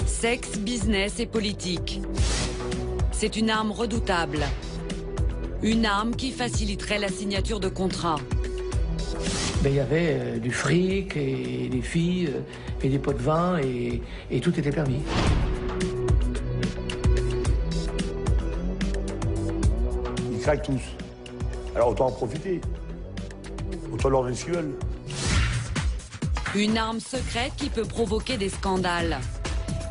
Sexe, business et politique. C'est une arme redoutable. Une arme qui faciliterait la signature de contrats. Il y avait du fric et des filles et des pots de vin et tout était permis. Ils craquent tous. Alors autant en profiter. Autant leur donner ce qu'ils veulent. Une arme secrète qui peut provoquer des scandales.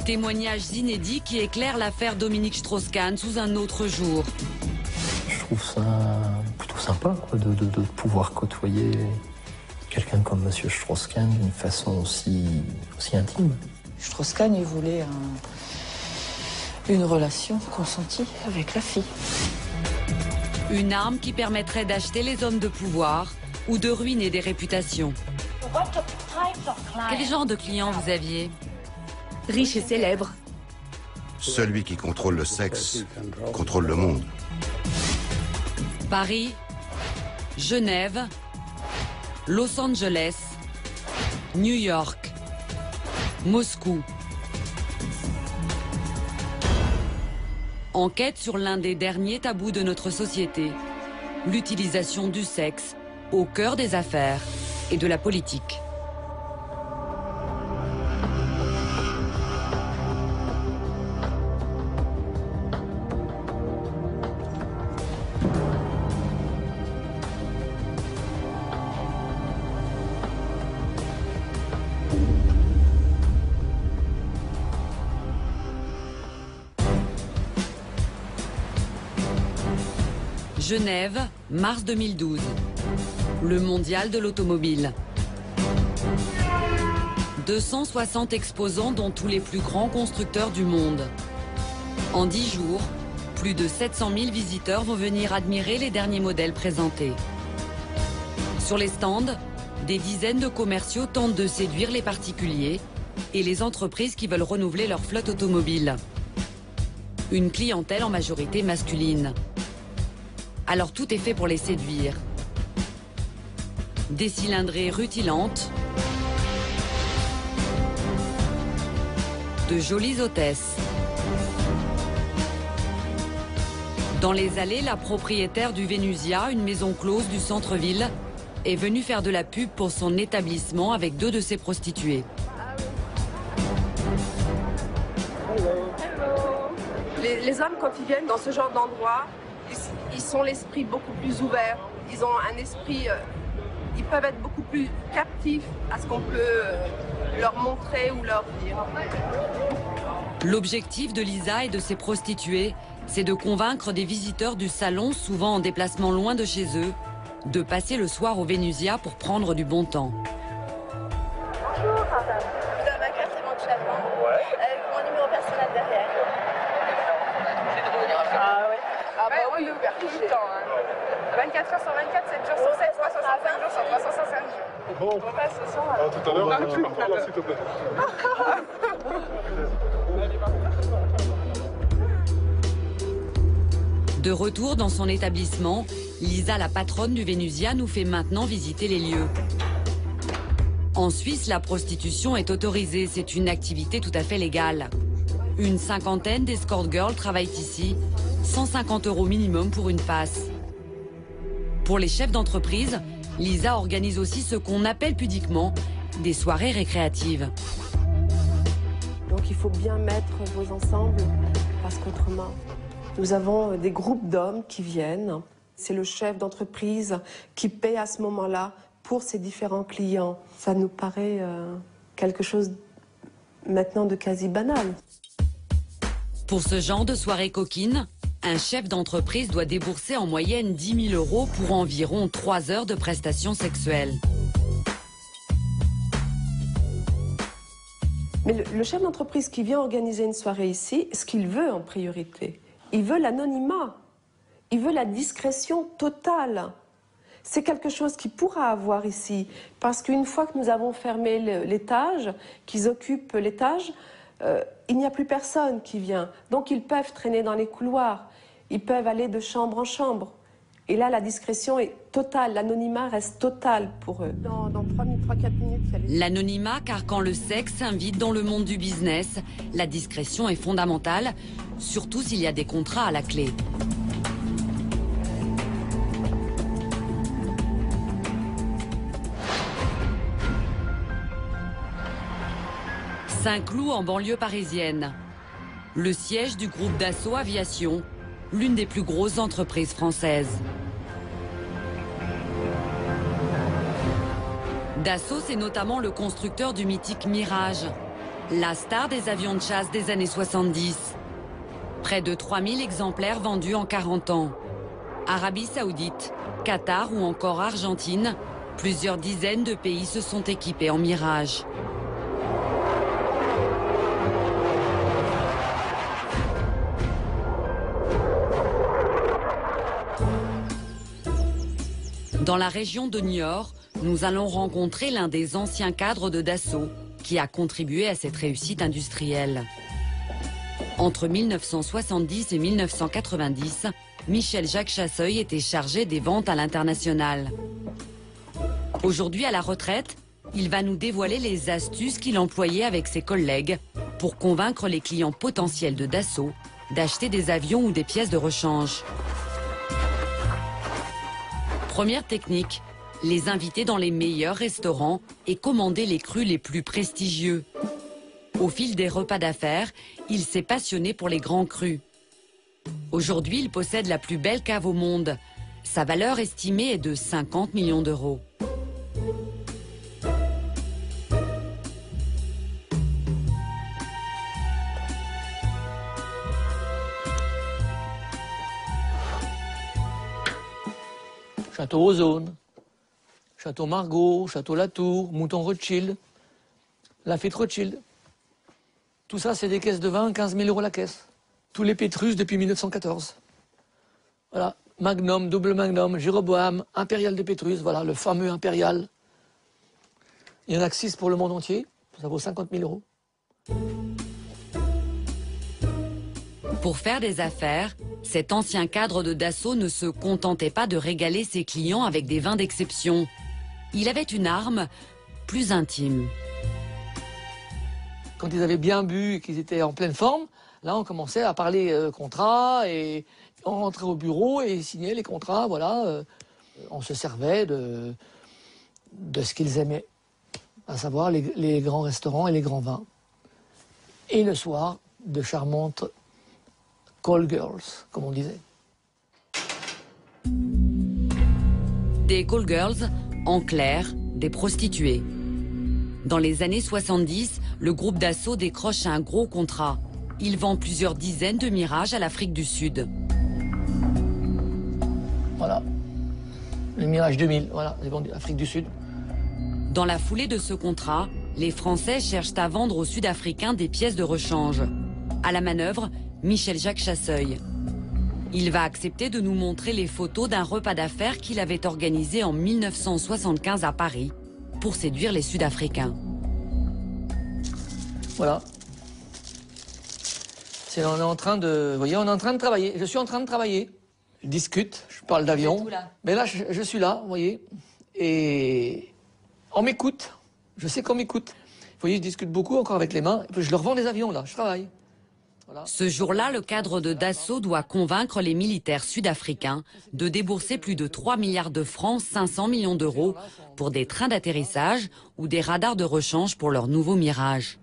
Témoignages inédits qui éclairent l'affaire Dominique Strauss-Kahn sous un autre jour. Je trouve ça plutôt sympa quoi, de pouvoir côtoyer quelqu'un comme Monsieur Strauss-Kahn d'une façon aussi intime. Strauss-Kahn, il voulait une relation consentie avec la fille. Une arme qui permettrait d'acheter les hommes de pouvoir ou de ruiner des réputations. Quel genre de client vous aviez ? Riche et célèbre. Celui qui contrôle le sexe contrôle le monde. Paris, Genève, Los Angeles, New York, Moscou. Enquête sur l'un des derniers tabous de notre société, l'utilisation du sexe au cœur des affaires et de la politique. Genève, mars 2012. Le mondial de l'automobile. 260 exposants dont tous les plus grands constructeurs du monde. En 10 jours, plus de 700 000 visiteurs vont venir admirer les derniers modèles présentés. Sur les stands, des dizaines de commerciaux tentent de séduire les particuliers et les entreprises qui veulent renouveler leur flotte automobile. Une clientèle en majorité masculine. Alors tout est fait pour les séduire. Des cylindrées rutilantes, de jolies hôtesses. Dans les allées, la propriétaire du Vénusia, une maison close du centre-ville, est venue faire de la pub pour son établissement avec 2 de ses prostituées. Les hommes, quand ils viennent dans ce genre d'endroit, ils sont l'esprit beaucoup plus ouvert. Ils ont un esprit, ils peuvent être beaucoup plus captifs à ce qu'on peut leur montrer ou leur dire. L'objectif de Lisa et de ses prostituées, c'est de convaincre des visiteurs du salon, souvent en déplacement loin de chez eux, de passer le soir au Vénusia pour prendre du bon temps. Bonjour, vous avez ma carte éventuellement, avec mon numéro personnel derrière. Ah oui. Ah bah oui, ouvert tout le temps. 24 heures sur 24, 7 jours sur 7, 365 jours sur 365 jours. Bon, On passe ce soir alors. tout à l'heure, tu pars par là, s'il te plaît. De retour dans son établissement, Lisa, la patronne du Vénusia, nous fait maintenant visiter les lieux. En Suisse, la prostitution est autorisée, c'est une activité tout à fait légale. Une cinquantaine d'escort girls travaillent ici, 150 € minimum pour une passe. Pour les chefs d'entreprise, Lisa organise aussi ce qu'on appelle pudiquement des soirées récréatives. Donc il faut bien mettre vos ensembles, parce qu'autrement, nous avons des groupes d'hommes qui viennent. C'est le chef d'entreprise qui paie à ce moment-là pour ses différents clients. Ça nous paraît quelque chose maintenant de quasi banal. Pour ce genre de soirée coquine, un chef d'entreprise doit débourser en moyenne 10 000 € pour environ 3 heures de prestations sexuelles. Mais le chef d'entreprise qui vient organiser une soirée ici, ce qu'il veut en priorité, il veut l'anonymat, il veut la discrétion totale. c'est quelque chose qui pourra avoir ici. Parce qu'une fois que nous avons fermé l'étage, qu'ils occupent l'étage, il n'y a plus personne qui vient. Donc ils peuvent traîner dans les couloirs, ils peuvent aller de chambre en chambre. Et là, la discrétion est totale, l'anonymat reste total pour eux. Dans 3-4 minutes, l'anonymat, car quand le sexe invite dans le monde du business, la discrétion est fondamentale, surtout s'il y a des contrats à la clé. Saint-Cloud en banlieue parisienne. Le siège du groupe Dassault Aviation, l'une des plus grosses entreprises françaises. Dassault, c'est notamment le constructeur du mythique Mirage, la star des avions de chasse des années 70. Près de 3000 exemplaires vendus en 40 ans. Arabie Saoudite, Qatar ou encore Argentine, plusieurs dizaines de pays se sont équipés en Mirage. Dans la région de Niort, nous allons rencontrer l'un des anciens cadres de Dassault qui a contribué à cette réussite industrielle. Entre 1970 et 1990, Michel-Jacques Chasseuil était chargé des ventes à l'international. Aujourd'hui à la retraite, il va nous dévoiler les astuces qu'il employait avec ses collègues pour convaincre les clients potentiels de Dassault d'acheter des avions ou des pièces de rechange. Première technique, les inviter dans les meilleurs restaurants et commander les crus les plus prestigieux. Au fil des repas d'affaires, il s'est passionné pour les grands crus. Aujourd'hui, il possède la plus belle cave au monde. Sa valeur estimée est de 50 millions d'euros. Château Ozone, Château Margaux, Château Latour, Mouton Rothschild, Lafite Rothschild. Tout ça, c'est des caisses de vin, 15 000 euros la caisse. Tous les Pétrus depuis 1914. Voilà, Magnum, double Magnum, Jéroboam, Impérial de Pétrus, voilà, le fameux Impérial. Il y en a que 6 pour le monde entier, ça vaut 50 000 euros. Pour faire des affaires, cet ancien cadre de Dassault ne se contentait pas de régaler ses clients avec des vins d'exception. Il avait une arme plus intime. Quand ils avaient bien bu et qu'ils étaient en pleine forme, là on commençait à parler contrat et on rentrait au bureau et ils signaient les contrats, voilà. On se servait de ce qu'ils aimaient, à savoir les grands restaurants et les grands vins. Et le soir, de charmantes call girls, comme on disait. Des call girls, en clair, des prostituées. Dans les années 70, le groupe Dassault décroche un gros contrat. Il vend plusieurs dizaines de Mirages à l'Afrique du Sud. Voilà, le Mirage 2000, voilà, c'est vendu à l'Afrique du Sud. Dans la foulée de ce contrat, les Français cherchent à vendre aux Sud-Africains des pièces de rechange. À la manœuvre, Michel-Jacques Chasseuil. Il va accepter de nous montrer les photos d'un repas d'affaires qu'il avait organisé en 1975 à Paris pour séduire les Sud-Africains. Voilà. On est en train de, vous voyez, on est en train de travailler. Je suis en train de travailler. Je discute, je parle d'avion. Mais là, je suis là, vous voyez. Et on m'écoute. Je sais qu'on m'écoute. Vous voyez, je discute beaucoup encore avec les mains. Et puis je leur vends des avions, là. Je travaille. Voilà. Ce jour-là, le cadre de Dassault doit convaincre les militaires sud-africains de débourser plus de 3 milliards de francs, 500 millions d'euros, pour des trains d'atterrissage ou des radars de rechange pour leur nouveau Mirage.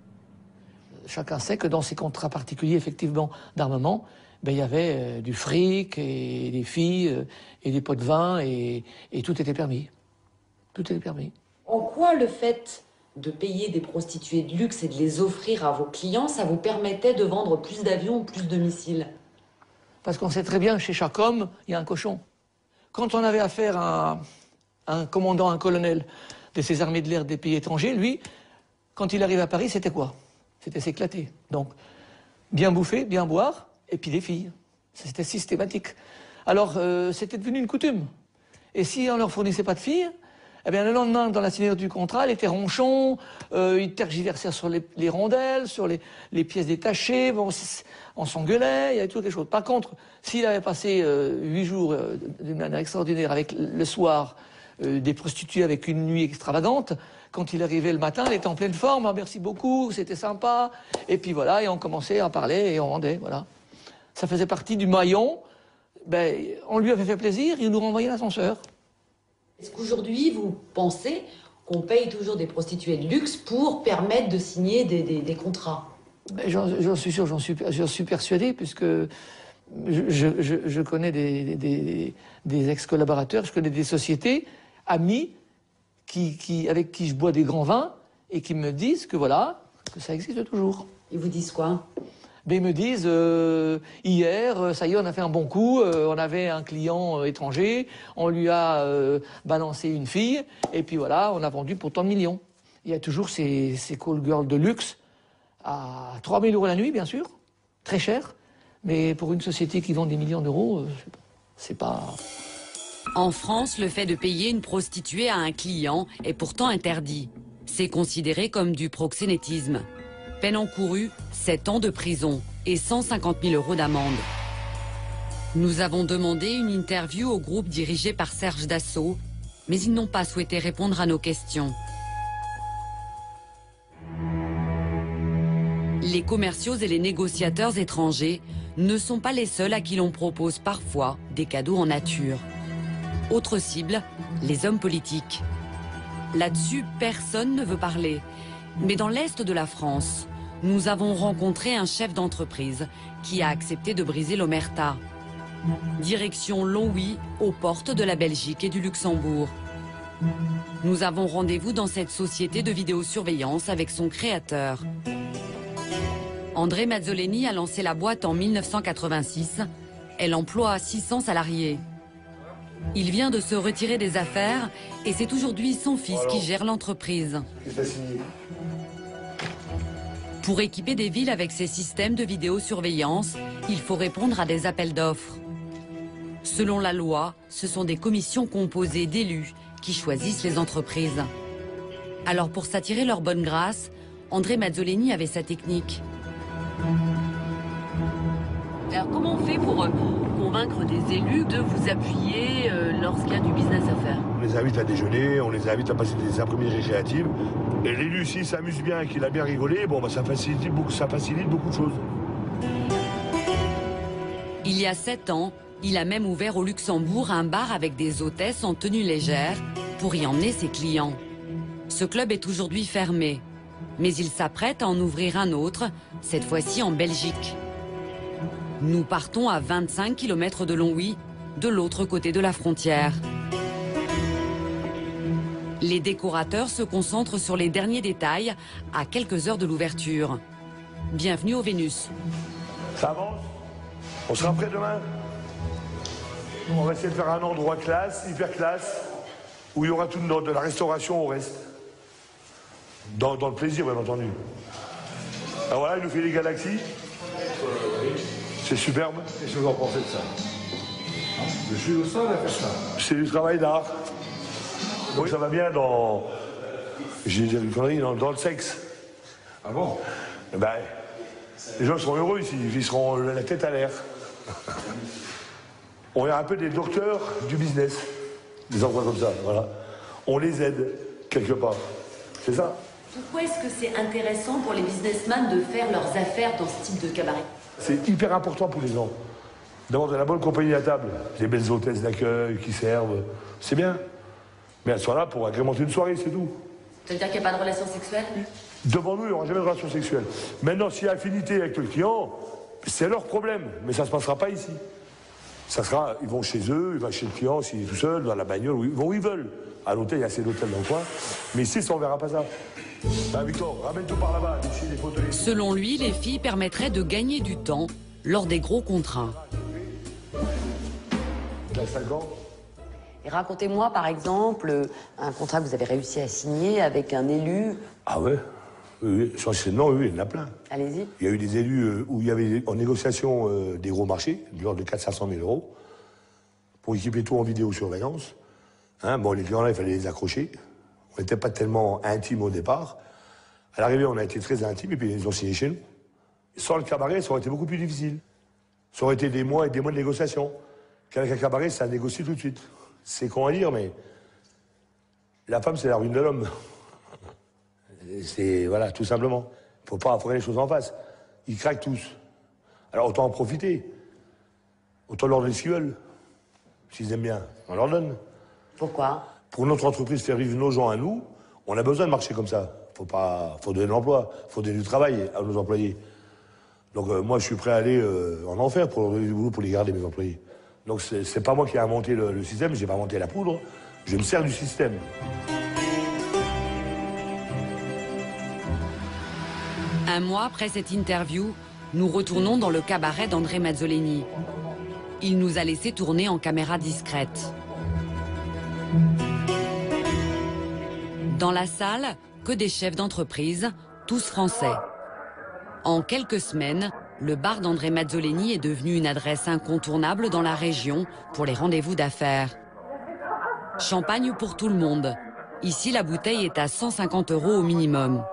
Chacun sait que dans ces contrats particuliers, effectivement, d'armement, ben, il y avait du fric et des filles et des pots de vin et tout était permis. Tout était permis. En quoi le fait de payer des prostituées de luxe et de les offrir à vos clients, ça vous permettait de vendre plus d'avions ou plus de missiles? Parce qu'on sait très bien, chez chaque homme, il y a un cochon. Quand on avait affaire à un commandant, un colonel de ces armées de l'air des pays étrangers, lui, quand il arrive à Paris, c'était quoi? C'était s'éclater. Donc, bien bouffer, bien boire, et puis des filles. C'était systématique. Alors, c'était devenu une coutume. Et si on ne leur fournissait pas de filles, eh bien, le lendemain, dans la signature du contrat, elle était ronchon, ils tergiversaient sur les rondelles, sur les pièces détachées, bon, on s'engueulait, il y avait tout quelque chose. Par contre, s'il avait passé 8 jours d'une manière extraordinaire avec le soir des prostituées avec une nuit extravagante, quand il arrivait le matin, elle était en pleine forme, ah, merci beaucoup, c'était sympa, et puis voilà, et on commençait à parler et on rendait, voilà. Ça faisait partie du maillon, ben, on lui avait fait plaisir, il nous renvoyait l'ascenseur. Est-ce qu'aujourd'hui, vous pensez qu'on paye toujours des prostituées de luxe pour permettre de signer des contrats? J'en suis sûr, j'en suis persuadé, puisque je connais des ex-collaborateurs, je connais des sociétés, amis, avec qui je bois des grands vins, et qui me disent que voilà, que ça existe toujours. Ils vous disent quoi? Ben, ils me disent, hier, ça y est, on a fait un bon coup, on avait un client étranger, on lui a balancé une fille, et puis voilà, on a vendu pour tant de millions. Il y a toujours ces call girls de luxe, à 3 000 € la nuit, bien sûr, très cher, mais pour une société qui vend des millions d'euros, c'est pas... En France, le fait de payer une prostituée à un client est pourtant interdit. C'est considéré comme du proxénétisme. Peine encourue, 7 ans de prison et 150 000 € d'amende. Nous avons demandé une interview au groupe dirigé par Serge Dassault, mais ils n'ont pas souhaité répondre à nos questions. Les commerciaux et les négociateurs étrangers ne sont pas les seuls à qui l'on propose parfois des cadeaux en nature. Autre cible, les hommes politiques. Là-dessus, personne ne veut parler. Mais dans l'est de la France, nous avons rencontré un chef d'entreprise qui a accepté de briser l'omerta. Direction Longwy, aux portes de la Belgique et du Luxembourg. Nous avons rendez-vous dans cette société de vidéosurveillance avec son créateur. André Mazzoleni a lancé la boîte en 1986. Elle emploie 600 salariés. Il vient de se retirer des affaires et c'est aujourd'hui son fils qui gère l'entreprise. Pour équiper des villes avec ces systèmes de vidéosurveillance, il faut répondre à des appels d'offres. Selon la loi, ce sont des commissions composées d'élus qui choisissent les entreprises. Alors pour s'attirer leur bonne grâce, André Mazzoleni avait sa technique. Alors comment on fait pour convaincre des élus de vous appuyer lorsqu'il y a du business à faire? On les invite à déjeuner, on les invite à passer des après-midi créatives. Et l'élu, s'il s'amuse bien et qu'il a bien rigolé, bon, bah, ça facilite beaucoup de choses. Il y a 7 ans, il a même ouvert au Luxembourg un bar avec des hôtesses en tenue légère pour y emmener ses clients. Ce club est aujourd'hui fermé, mais il s'apprête à en ouvrir un autre, cette fois-ci en Belgique. Nous partons à 25 km de Longwy, de l'autre côté de la frontière. Les décorateurs se concentrent sur les derniers détails à quelques heures de l'ouverture. Bienvenue au Vénus. Ça avance? On sera prêt demain? On va essayer de faire un endroit classe, hyper classe, où il y aura tout de la restauration au reste. Dans le plaisir, bien entendu. Alors voilà, il nous fait les galaxies. C'est superbe. Qu'est-ce que vous en pensez de ça? Je suis au sol à faire ça. C'est du travail d'art. Donc ça va bien dans... J'ai dit une connerie, dans le sexe. Ah bon? Ben, les gens seront heureux ici, ils seront la tête à l'air. On est un peu des docteurs du business, des endroits comme ça, voilà. On les aide, quelque part. C'est ça. Pourquoi est-ce que c'est intéressant pour les businessmen de faire leurs affaires dans ce type de cabaret? C'est hyper important pour les gens. D'avoir de la bonne compagnie à table. Des belles hôtesses d'accueil qui servent, c'est bien. Mais elles sont là pour agrémenter une soirée, c'est tout. Ça veut dire qu'il n'y a pas de relation sexuelle? Devant nous, il n'y aura jamais de relation sexuelle. Maintenant, s'il y a affinité avec le client, c'est leur problème. Mais ça ne se passera pas ici. Ça sera, ils vont chez eux, ils vont chez le client, s'il est tout seul, dans la bagnole, ils vont où ils veulent. À l'hôtel, il y a assez d'hôtels dans le coin. Mais ici, ça, on ne verra pas ça. Ah, Victor, ramène tout par là-bas, ici, les fauteuils. Selon lui, les filles permettraient de gagner du temps lors des gros contrats. Il a 5 ans. Et racontez-moi, par exemple, un contrat que vous avez réussi à signer avec un élu. Ah ouais? Oui, non, oui, il y en a plein. Allez-y. Il y a eu des élus où il y avait en négociation des gros marchés, de l'ordre de 400 000 à 500 000 €, pour équiper tout en vidéosurveillance. Hein, bon, les clients là, il fallait les accrocher. On n'était pas tellement intimes au départ. À l'arrivée, on a été très intimes et puis ils ont signé chez nous. Sans le cabaret, ça aurait été beaucoup plus difficile. Ça aurait été des mois et des mois de négociation. Qu'avec un cabaret, ça négocie tout de suite. C'est con à dire, mais la femme, c'est la ruine de l'homme. C'est, voilà, tout simplement. Faut pas affronter les choses en face. Ils craquent tous. Alors autant en profiter. Autant leur donner ce qu'ils veulent. S'ils aiment bien, on leur donne. Pourquoi? Pour notre entreprise, faire vivre nos gens à nous, on a besoin de marcher comme ça. Faut donner de l'emploi, faut donner du travail à nos employés. Donc moi, je suis prêt à aller en enfer pour leur donner du boulot, pour les garder, mes employés. Donc c'est pas moi qui ai inventé le système, j'ai pas inventé la poudre. Je me sers du système. Un mois après cette interview, nous retournons dans le cabaret d'André Mazzoleni. Il nous a laissé tourner en caméra discrète. Dans la salle, que des chefs d'entreprise, tous français. En quelques semaines, le bar d'André Mazzoleni est devenu une adresse incontournable dans la région pour les rendez-vous d'affaires. Champagne pour tout le monde. Ici, la bouteille est à 150 € au minimum.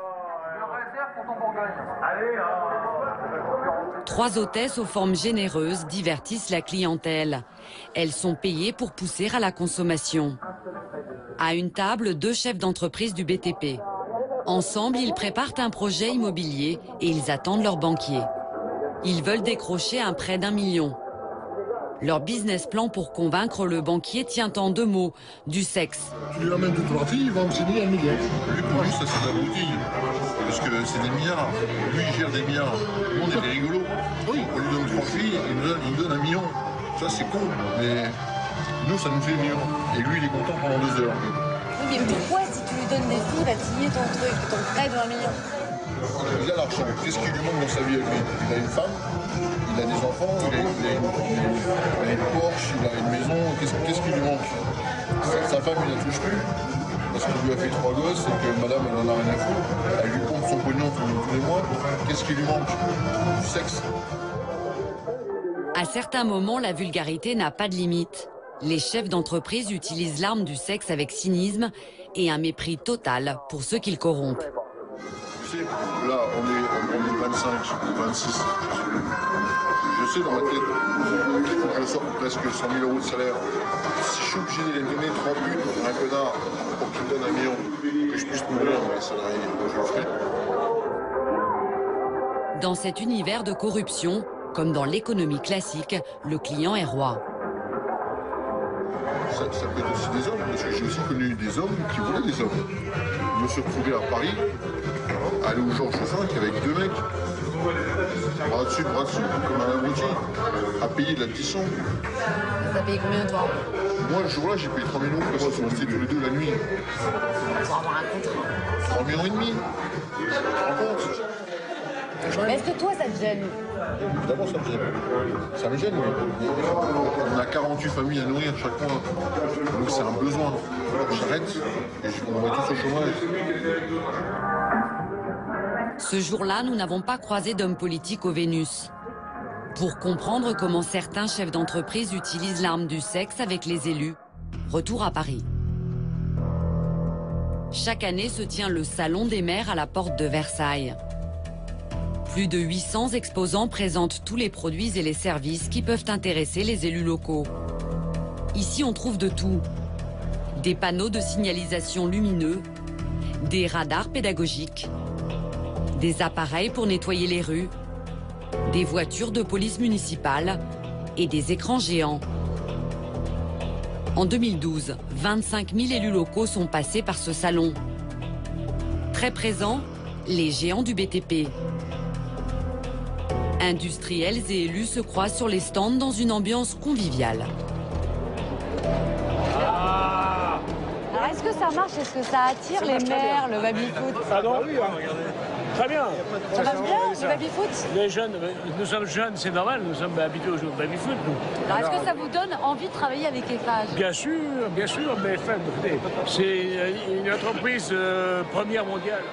3 hôtesses aux formes généreuses divertissent la clientèle. Elles sont payées pour pousser à la consommation. À une table, 2 chefs d'entreprise du BTP. Ensemble, ils préparent un projet immobilier et ils attendent leur banquier. Ils veulent décrocher un prêt d'1 million. Leur business plan pour convaincre le banquier tient en 2 mots, du sexe. Tu lui amènes 2-3 filles, il va me signer 1 million. Lui, pour lui, ça c'est de la broutille. Parce que c'est des milliards. Lui, il gère des milliards. Nous, on est des rigolos. Oui. On lui donne 3 filles, il nous donne 1 million. Ça, c'est con. Mais nous, ça nous fait 1 million. Et lui, il est content pendant 2 heures. Oui, mais pourquoi, si tu lui donnes des filles, il va te signer ton truc, ton prêt de 1 million? Il a l'argent. Qu'est-ce qui lui manque dans sa vie à lui? Il a une femme, il a des enfants, il a une Porsche, il a une maison. Qu'est-ce qui lui manque? Sa femme, il la touche plus. Parce qu'il lui a fait 3 gosses et que madame, elle en a rien à foutre. Elle lui pompe son pognon tous les mois. Qu'est-ce qui lui manque? Du sexe. À certains moments, la vulgarité n'a pas de limite. Les chefs d'entreprise utilisent l'arme du sexe avec cynisme et un mépris total pour ceux qu'ils corrompent. Tu sais, là, on est 25, 26. Je sais dans ma tête, il faut que je sorte presque 100 000 € de salaire. Si je suis obligé de les donner 30 buts à un connard pour qu'il me donne 1 million, que je puisse mourir dans les salariés, je le ferai. Dans cet univers de corruption, comme dans l'économie classique, le client est roi. Ça peut être aussi des hommes, parce que j'ai aussi connu des hommes qui voulaient des hommes. Je me suis retrouvé à Paris, à aller au Georges V avec 2 mecs, bras dessus, comme un abruti, à payer de l'addition. T'as payé combien, toi? Moi, le jour-là, j'ai payé 3 millions, parce qu'ils sont restés tous les 2 la nuit. Pour avoir un contrat. 3 millions et demi. Tu te rends compte? Mais est-ce que toi, ça te gêne? Évidemment, ça me gêne. Ça me gêne, mais on a 48 familles à nourrir chaque mois. Donc c'est un besoin. J'arrête et on va tous au chômage. Ce jour-là, nous n'avons pas croisé d'hommes politiques au Vénus. Pour comprendre comment certains chefs d'entreprise utilisent l'arme du sexe avec les élus, retour à Paris. Chaque année se tient le Salon des maires à la porte de Versailles. Plus de 800 exposants présentent tous les produits et les services qui peuvent intéresser les élus locaux. Ici, on trouve de tout. Des panneaux de signalisation lumineux, des radars pédagogiques, des appareils pour nettoyer les rues, des voitures de police municipale et des écrans géants. En 2012, 25 000 élus locaux sont passés par ce salon. Très présents, les géants du BTP. Industriels et élus se croisent sur les stands dans une ambiance conviviale. Alors, est-ce que ça marche? Est-ce que ça attire les maires, le baby-foot? Ah non, très bien. Ça marche bien, le baby-foot? Les jeunes, nous sommes jeunes, c'est normal, nous sommes habitués au baby-foot. Alors, est-ce que ça vous donne envie de travailler avec Eiffage? Bien sûr, mais c'est une entreprise première mondiale.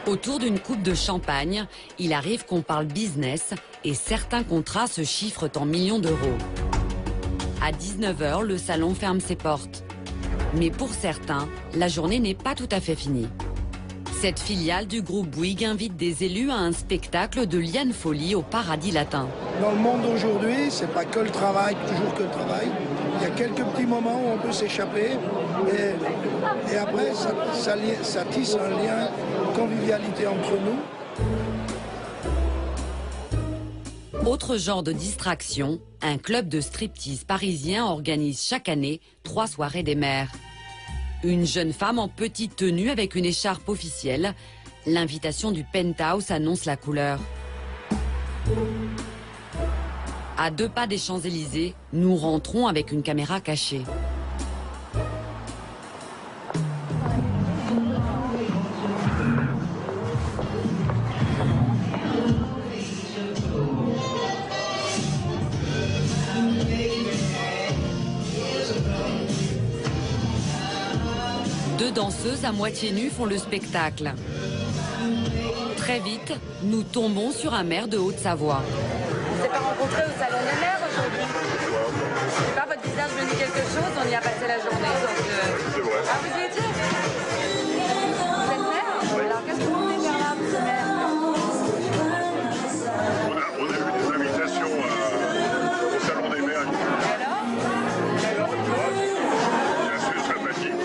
Autour d'une coupe de champagne, il arrive qu'on parle business et certains contrats se chiffrent en millions d'euros. À 19 h, le salon ferme ses portes. Mais pour certains, la journée n'est pas tout à fait finie. Cette filiale du groupe Bouygues invite des élus à un spectacle de Liane Folly au Paradis Latin. Dans le monde d'aujourd'hui, c'est pas que le travail, toujours que le travail. Il y a quelques petits moments où on peut s'échapper et après ça tisse un lien, une convivialité entre nous. Autre genre de distraction, un club de striptease parisien organise chaque année 3 soirées des mères. Une jeune femme en petite tenue avec une écharpe officielle. L'invitation du Penthouse annonce la couleur. À 2 pas des Champs-Élysées, nous rentrons avec une caméra cachée. Deux danseuses à moitié nues font le spectacle. Très vite, nous tombons sur un maire de Haute-Savoie. On ne s'est pas rencontrés au Salon des maires aujourd'hui. Je sais pas, votre visage me dit quelque chose, on y a passé la journée. Donc, Ah, vous y étiez? Vous êtes maire? Alors qu'est-ce que vous venez faire là, vous êtes maire? On a eu des invitations au Salon des maires. Et alors? Bien sûr, sympathique.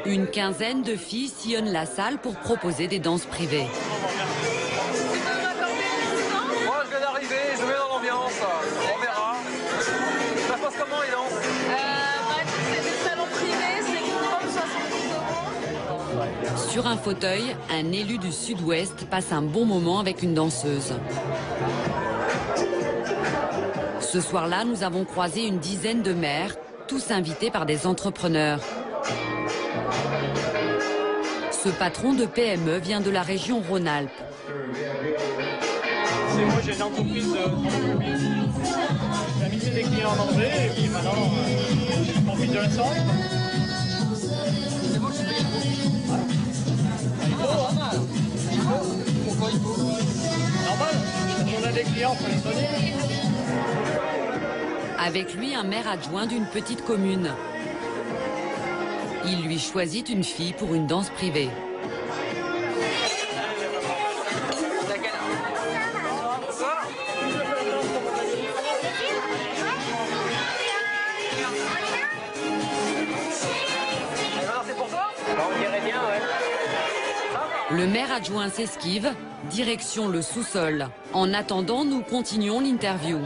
Une quinzaine de filles sillonnent la salle pour proposer des danses privées. Moi, je viens d'arriver, je mets dans l'ambiance. On verra. Ça se passe comment, les danses? C'est des salons privés, c'est minimum 70 €. Sur un fauteuil, un élu du Sud-Ouest passe un bon moment avec une danseuse. Ce soir-là, nous avons croisé une dizaine de maires, tous invités par des entrepreneurs. Ce patron de PME vient de la région Rhône-Alpes. Moi, j'ai une entreprise de transport. J'ai mis des clients en danger et puis maintenant, je profite de l'essence. C'est bon, je paye. Il faut, hein? Pourquoi il faut? Normal, on a des clients, il faut les soigner. Avec lui, un maire adjoint d'une petite commune. Il lui choisit une fille pour une danse privée. Le maire adjoint s'esquive, direction le sous-sol. En attendant, nous continuons l'interview.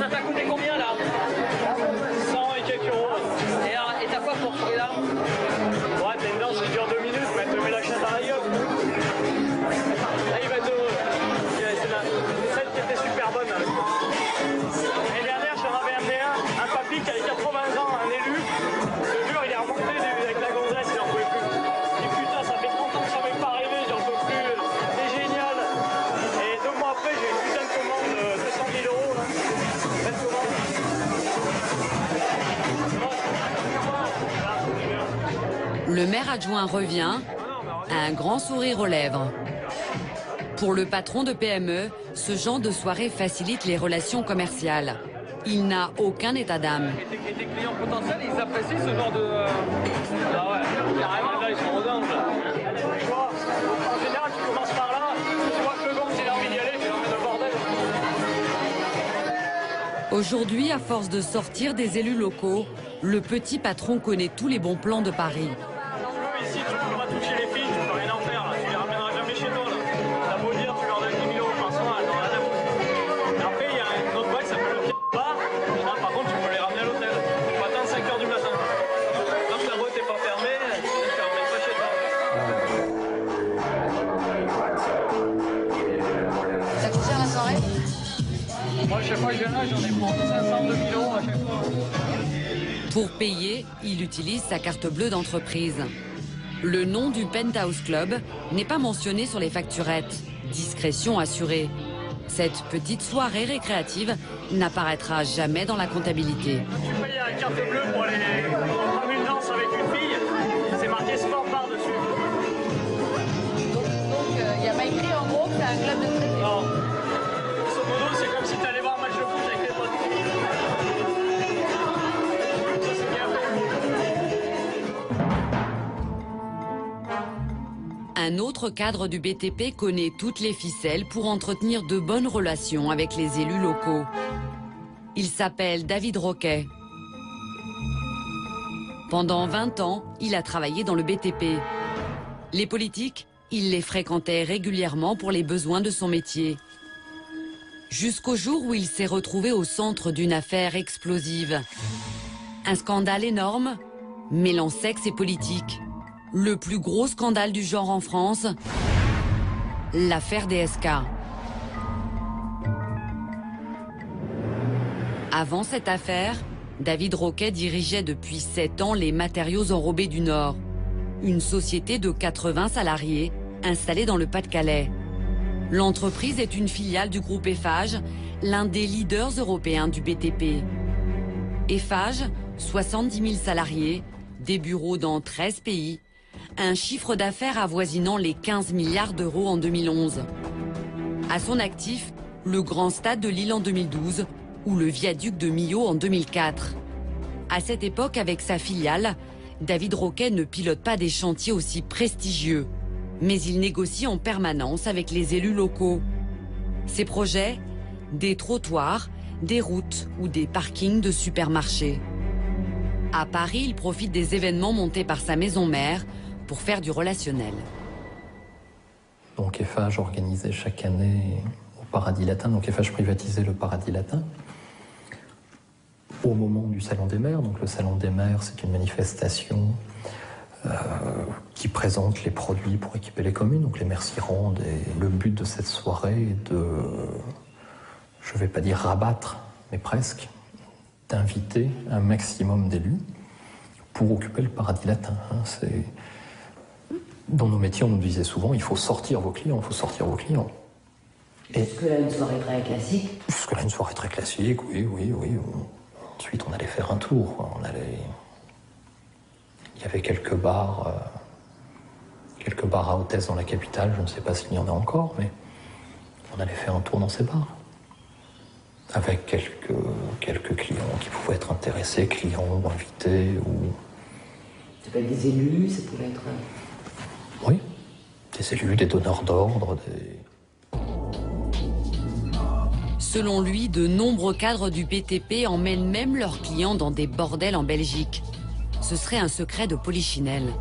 Ça t'a coûté combien là? 100 et quelques euros. Et t'as quoi pour trouver là? Ouais, t'as une danse qui dure 2 minutes, mais elle te met la chatte à la gueule. Là, il va être heureux. C'est celle qui était super bonne. L'année dernière, j'en avais amené un papy qui avait 80 ans, un élu. Je te jure, il est remonté avec la gonzesse, il en pouvait plus. Il dit putain, ça fait 30 ans que ça m'est pas arrivé, j'en peux plus. C'est génial. Et 2 mois après, j'ai une putain de commande de 200 000 €. Là. Belle commande. Le maire adjoint revient, un grand sourire aux lèvres. Pour le patron de PME, ce genre de soirée facilite les relations commerciales. Il n'a aucun état d'âme. Et tes clients potentiels, ils apprécient ce genre de... Ah ouais, carrément, là, ils sont aux anges. Tu vois, en général, tu commences par là, tu vois que le gong, s'il a envie d'y aller, tu l'emmènes au bordel. Aujourd'hui, à force de sortir des élus locaux, le petit patron connaît tous les bons plans de Paris. Ici, tu peux pas toucher les filles, tu peux rien en faire, là. Tu les ramèneras jamais chez toi. Là. T'as beau dire, tu leur donnes 10 000 € par soir, elles n'ont rien à foutre. Et après, il y a une autre boîte qui s'appelle le Pierre Bar. Là, par contre, tu peux les ramener à l'hôtel. Tu peux attendre 5 h du matin. Tant que la boîte n'est pas fermée, tu ne fermes pas chez toi. Ça coûte cher la soirée? Moi, chaque fois que je viens là, j'en ai pour 500, 2 000 € à chaque fois. Pour payer, il utilise sa carte bleue d'entreprise. Le nom du Penthouse Club n'est pas mentionné sur les facturettes. Discrétion assurée. Cette petite soirée récréative n'apparaîtra jamais dans la comptabilité. Tu payes la carte bleue pour aller prendre une danse avec une fille, c'est marqué sport bar dessus. Donc, il n'y a pas écrit en gros que c'est un club de striptease. Non. un autre cadre du BTP connaît toutes les ficelles pour entretenir de bonnes relations avec les élus locaux. Il s'appelle David Roquet. Pendant 20 ans, il a travaillé dans le BTP. Les politiques, il les fréquentait régulièrement pour les besoins de son métier. Jusqu'au jour où il s'est retrouvé au centre d'une affaire explosive. Un scandale énorme, mêlant sexe et politique. Le plus gros scandale du genre en France, l'affaire DSK. Avant cette affaire, David Roquet dirigeait depuis 7 ans les Matériaux Enrobés du Nord, une société de 80 salariés installée dans le Pas-de-Calais. L'entreprise est une filiale du groupe Eiffage, l'un des leaders européens du BTP. Eiffage, 70 000 salariés, des bureaux dans 13 pays, un chiffre d'affaires avoisinant les 15 milliards d'euros en 2011. À son actif, le grand stade de Lille en 2012 ou le viaduc de Millau en 2004. À cette époque, avec sa filiale, David Roquet ne pilote pas des chantiers aussi prestigieux, mais il négocie en permanence avec les élus locaux. Ses projets, des trottoirs, des routes ou des parkings de supermarchés. À Paris, il profite des événements montés par sa maison mère pour faire du relationnel. Donc Eiffage organisait chaque année au Paradis Latin, donc Eiffage privatisait le Paradis Latin au moment du Salon des maires. Donc le Salon des maires, c'est une manifestation qui présente les produits pour équiper les communes, donc les maires s'y rendent, et le but de cette soirée est de, je ne vais pas dire rabattre, mais presque, d'inviter un maximum d'élus pour occuper le Paradis Latin. Dans nos métiers, on nous disait souvent, il faut sortir vos clients, il faut sortir vos clients. Jusque-là, une soirée très classique. Jusque-là, une soirée très classique, oui. Ensuite, on allait faire un tour. Il y avait quelques bars à hôtesse dans la capitale, je ne sais pas s'il y en a encore, mais on allait faire un tour dans ces bars. Avec quelques clients qui pouvaient être intéressés, clients ou invités. Ça peut être des élus, ça pouvait être... Oui, des élus, des donneurs d'ordre, Selon lui, de nombreux cadres du BTP emmènent même leurs clients dans des bordels en Belgique. Ce serait un secret de polichinelle.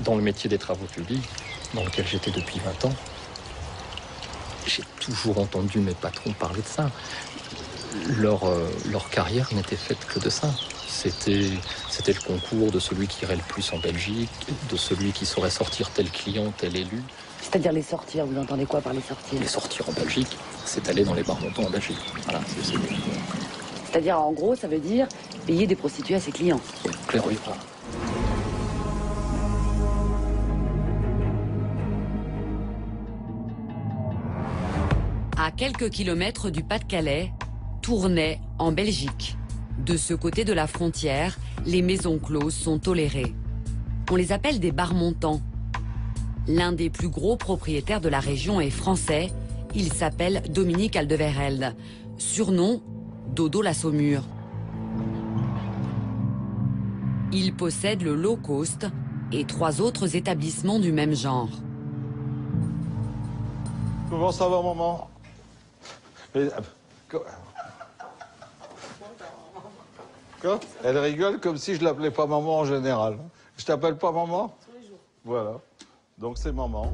Dans le métier des travaux publics, dans lequel j'étais depuis 20 ans, j'ai toujours entendu mes patrons parler de ça. Leur carrière n'était faite que de ça. C'était le concours de celui qui irait le plus en Belgique, de celui qui saurait sortir tel client, tel élu. C'est-à-dire les sortir, vous entendez quoi par les sortir? Les sortir en Belgique, c'est aller dans les bars montants en Belgique. Voilà, c'est-à-dire, en gros, ça veut dire payer des prostituées à ses clients. Oui, clair, oui, voilà. À quelques kilomètres du Pas-de-Calais, Tournai, en Belgique. De ce côté de la frontière, les maisons closes sont tolérées. On les appelle des bars montants. L'un des plus gros propriétaires de la région est français. Il s'appelle Dominique Aldeverhelde. Surnom, Dodo la Saumure. Il possède le Low Cost et 3 autres établissements du même genre. Comment ça va, maman? Quoi? Elle rigole comme si je l'appelais pas maman en général. Je t'appelle pas maman? Tous les jours. Voilà. Donc c'est maman.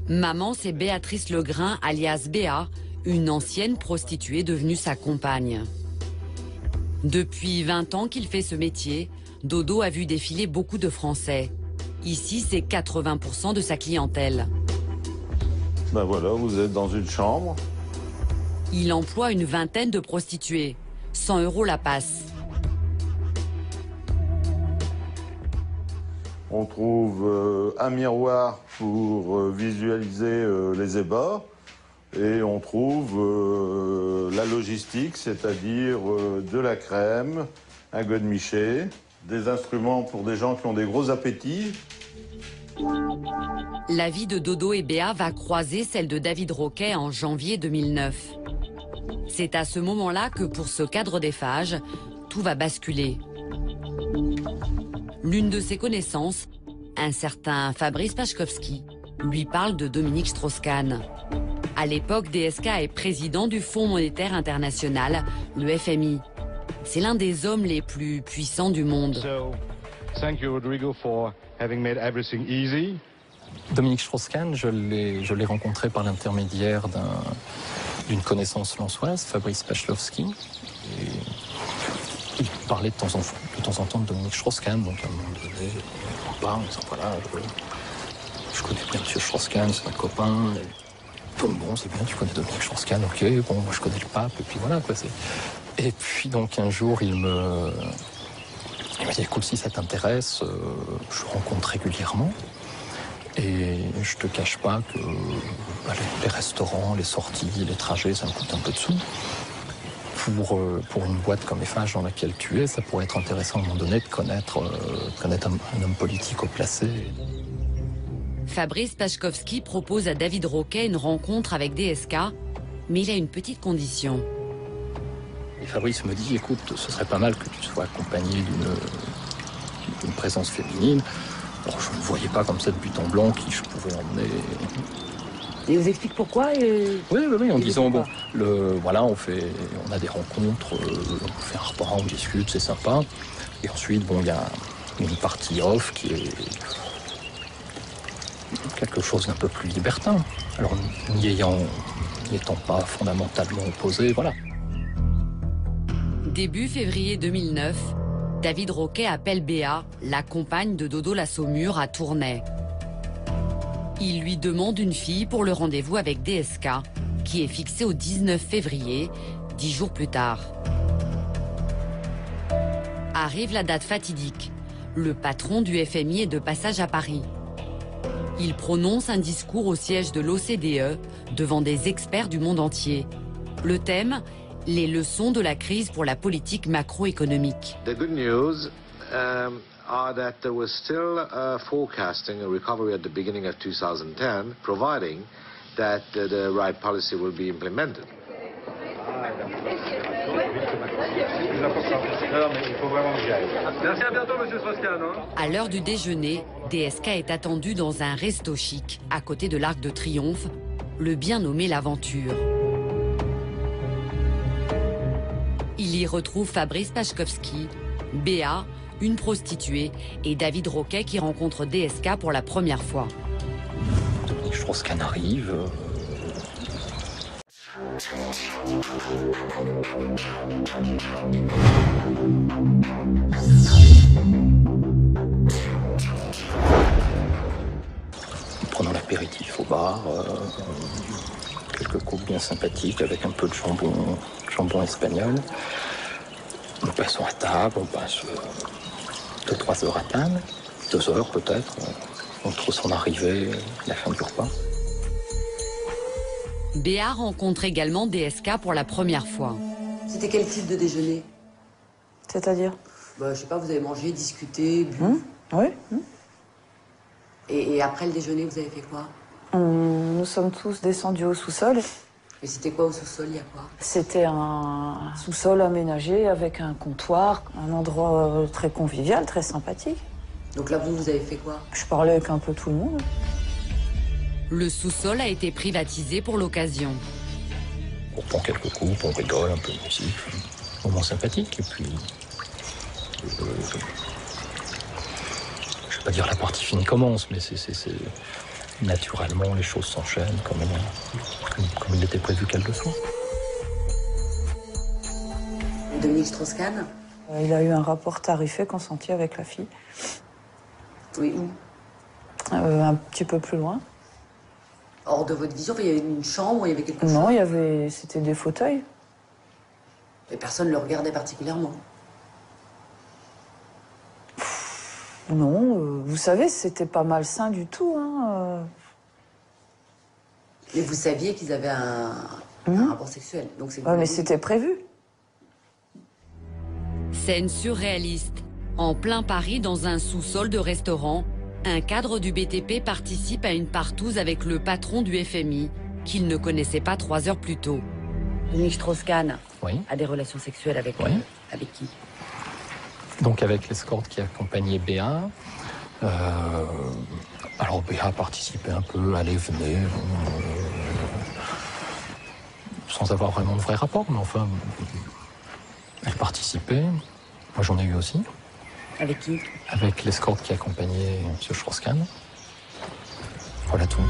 Maman, c'est Béatrice Legrain, alias Béa, une ancienne prostituée devenue sa compagne. Depuis 20 ans qu'il fait ce métier, Dodo a vu défiler beaucoup de Français. Ici, c'est 80% de sa clientèle. Ben voilà, vous êtes dans une chambre. Il emploie une vingtaine de prostituées. 100 € la passe. On trouve un miroir pour visualiser les ébats. Et on trouve la logistique, c'est-à-dire de la crème, un godemiché, des instruments pour des gens qui ont des gros appétits. La vie de Dodo et Béa va croiser celle de David Roquet en janvier 2009. C'est à ce moment-là que pour ce cadre d'Eiffage, tout va basculer. L'une de ses connaissances, Un certain Fabrice Pachkovski lui parle de Dominique Strauss-Kahn. À l'époque, DSK est président du Fonds monétaire international, le FMI. C'est l'un des hommes les plus puissants du monde. Thank you, Rodrigo, for having made everything easy. Dominique Strauss-Kahn, je l'ai rencontré par l'intermédiaire d'une connaissance lensoise, Fabrice Pachkovski. Et il parlait de temps en temps de Dominique Strauss-Kahn, donc à un moment donné, on parle en disant voilà, je connais bien M. Strauss-Kahn, c'est un copain. Donc bon, c'est bien, tu connais Dominique Strauss-Kahn, ok, bon, moi je connais le pape, et puis voilà, quoi. Et puis donc un jour, il m'a dit, écoute, si ça t'intéresse, je rencontre régulièrement. Et je te cache pas que les restaurants, les sorties, les trajets, ça me coûte un peu de sous. Pour une boîte comme FH dans laquelle tu es, ça pourrait être intéressant à un moment donné de connaître un homme politique haut placé. Fabrice Pachkovski propose à David Roquet une rencontre avec DSK, mais il a une petite condition. Et Fabrice me dit, écoute, ce serait pas mal que tu sois accompagné d'une présence féminine. Alors, je ne voyais pas comme ça de but en blanc qui je pouvais emmener. Et vous explique pourquoi Oui, en disant, bon, voilà, on a des rencontres, on fait un repas, on discute, c'est sympa. Et ensuite, bon, il y a une partie off qui est quelque chose d'un peu plus libertin. Alors, n'étant pas fondamentalement opposé, voilà. Début février 2009, David Roquet appelle Béa, la compagne de Dodo la Saumure, à Tournai. Il lui demande une fille pour le rendez-vous avec DSK, qui est fixé au 19 février, 10 jours plus tard. Arrive la date fatidique. Le patron du FMI est de passage à Paris. Il prononce un discours au siège de l'OCDE devant des experts du monde entier. Le thème, les leçons de la crise pour la politique macroéconomique. The good news are that there was still forecasting a recovery at the beginning of 2010, providing that the right policy will be implemented. Merci, à bientôt, monsieur Strauss-Kahn. À l'heure du déjeuner, DSK est attendu dans un resto chic, à côté de l'Arc de Triomphe, le bien nommé l'Aventure. Il y retrouve Fabrice Pachkovski, Béa, une prostituée, et David Roquet qui rencontre DSK pour la première fois. Dominique Strauss-Kahn arrive. Prenons l'apéritif au bar, quelques coupes bien sympathiques avec un peu de jambon espagnol. Nous passons à table, on passe 2-3 heures à table, 2 heures peut-être, entre son arrivée et la fin du repas. Béa rencontre également DSK pour la première fois. C'était quel type de déjeuner? C'est-à-dire? Je sais pas, vous avez mangé, discuté, bu. Oui. Et après le déjeuner, vous avez fait quoi? Nous sommes tous descendus au sous-sol. Et c'était quoi au sous-sol? Il y a quoi? C'était un sous-sol aménagé avec un comptoir, un endroit très convivial, très sympathique. Donc là, vous avez fait quoi? Je parlais avec un peu tout le monde. Le sous-sol a été privatisé pour l'occasion. On prend quelques coupes, on rigole, un peu de musique, un moment sympathique. Et puis, je vais pas dire la partie fine commence, mais c'est naturellement les choses s'enchaînent comme il était prévu qu'elles le soient. Dominique Strauss-Kahn? Il a eu un rapport tarifé consenti avec la fille. Oui, où? Un petit peu plus loin. Hors de votre vision, il y avait une chambre, il y avait quelque chose? Non, c'était des fauteuils. Et personne ne le regardait particulièrement? Non, vous savez, c'était pas malsain du tout. Mais vous saviez qu'ils avaient un rapport sexuel, donc c'est. Mais c'était prévu. Scène surréaliste. En plein Paris, dans un sous-sol de restaurant, un cadre du BTP participe à une partouze avec le patron du FMI, qu'il ne connaissait pas 3 heures plus tôt. Dominique Strauss-Kahn a des relations sexuelles avec qui? Donc avec l'escorte qui accompagnait Béa, Alors Béa participait un peu, allait, venait, sans avoir vraiment de vrai rapport, mais enfin, elle participait. Moi j'en ai eu aussi. Avec qui? Avec l'escorte qui accompagnait M. Strauss-Kahn. Voilà tout.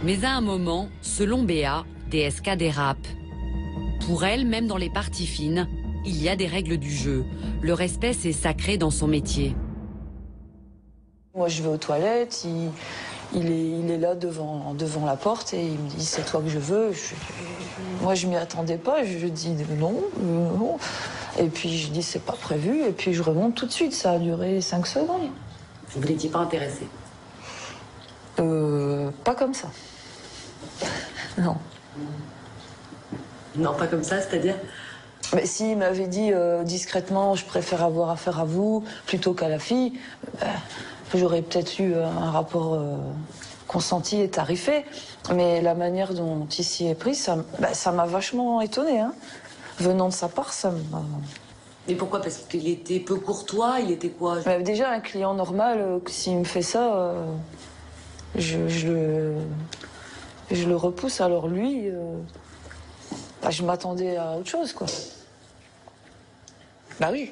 Mais à un moment, selon Béa, DSK dérape. Pour elle, même dans les parties fines, il y a des règles du jeu. Le respect, c'est sacré dans son métier. Moi, je vais aux toilettes, il est là devant la porte et il me dit c'est toi que je veux. Moi, je m'y attendais pas, je dis non. Et puis je dis c'est pas prévu et puis je remonte tout de suite. Ça a duré 5 secondes. Vous n'étiez pas intéressé? Pas comme ça. Non. Non, pas comme ça, c'est-à-dire? Mais s'il m'avait dit discrètement je préfère avoir affaire à vous plutôt qu'à la fille, j'aurais peut-être eu un rapport consenti et tarifé. Mais la manière dont il s'y est pris, ça m'a vachement étonnée. Hein. Venant de sa part, ça m'a... Mais pourquoi? Parce qu'il était peu courtois, il était quoi? Déjà, un client normal, s'il me fait ça, je le repousse. Alors lui, je m'attendais à autre chose, quoi. Bah oui,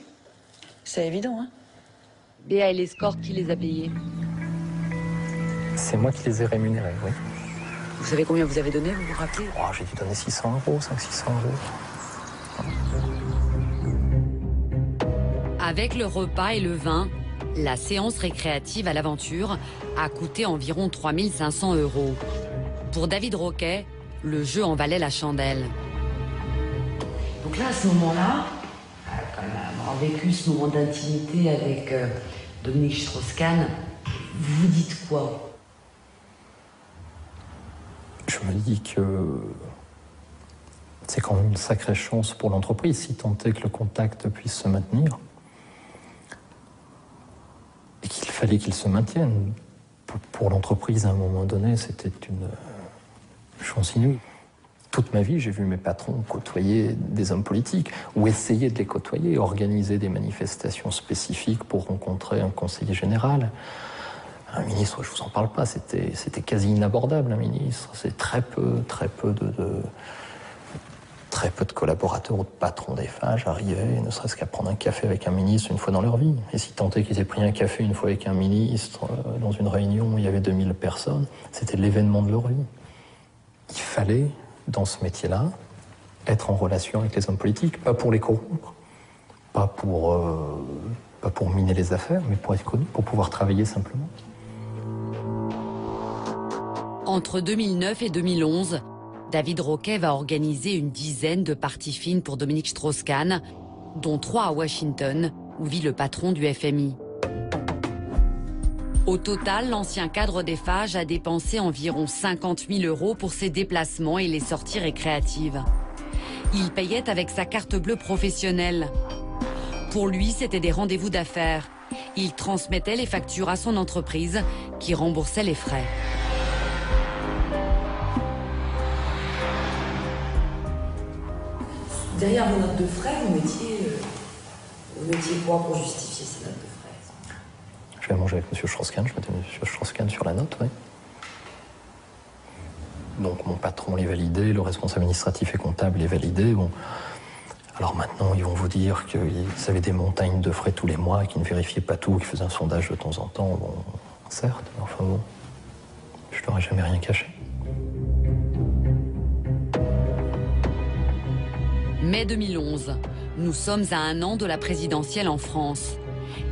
c'est évident. Hein. Béa et l'escorte qui les a payés. C'est moi qui les ai rémunérés, oui. Vous savez combien vous avez donné, vous vous rappelez? J'ai dû donner 600 €, 500-600 €. Avec le repas et le vin, la séance récréative à l'aventure a coûté environ 3 500 €. Pour David Roquet, le jeu en valait la chandelle. Donc là, à ce moment-là, quand même avoir vécu ce moment d'intimité avec Dominique Strauss-Kahn, vous vous dites quoi? Je me dis que c'est quand même une sacrée chance pour l'entreprise, si tant est que le contact puisse se maintenir. Et qu'il fallait qu'il se maintienne. Pour l'entreprise, à un moment donné, c'était une chance inouïe. Toute ma vie, j'ai vu mes patrons côtoyer des hommes politiques, ou essayer de les côtoyer, organiser des manifestations spécifiques pour rencontrer un conseiller général. Un ministre, je ne vous en parle pas, c'était quasi inabordable, un ministre. C'est très peu de collaborateurs ou de patrons d'Eiffage arrivaient, ne serait-ce qu'à prendre un café avec un ministre une fois dans leur vie. Et si tant est qu'ils aient pris un café une fois avec un ministre, dans une réunion où il y avait 2000 personnes, c'était l'événement de leur vie. Il fallait, dans ce métier-là, être en relation avec les hommes politiques, pas pour les corrompre, pas pour miner les affaires, mais pour être connu, pour pouvoir travailler simplement. Entre 2009 et 2011, David Roquet va organiser une dizaine de parties fines pour Dominique Strauss-Kahn, dont 3 à Washington, où vit le patron du FMI. Au total, l'ancien cadre d'Eiffage a dépensé environ 50 000 € pour ses déplacements et les sorties récréatives. Il payait avec sa carte bleue professionnelle. Pour lui, c'était des rendez-vous d'affaires. Il transmettait les factures à son entreprise, qui remboursait les frais. Derrière vos notes de frais, vous mettiez quoi pour justifier ces notes de frais? Je vais manger avec M. Strauss-Kahn, je mettais M. Strauss-Kahn sur la note, oui. Donc mon patron les validait, le responsable administratif et comptable les validait. Bon. Alors maintenant, ils vont vous dire qu'ils avaient des montagnes de frais tous les mois, qu'ils ne vérifiaient pas tout, qu'ils faisaient un sondage de temps en temps. Bon, certes, mais enfin bon, je leur ai jamais rien caché. Mai 2011, nous sommes à 1 an de la présidentielle en France.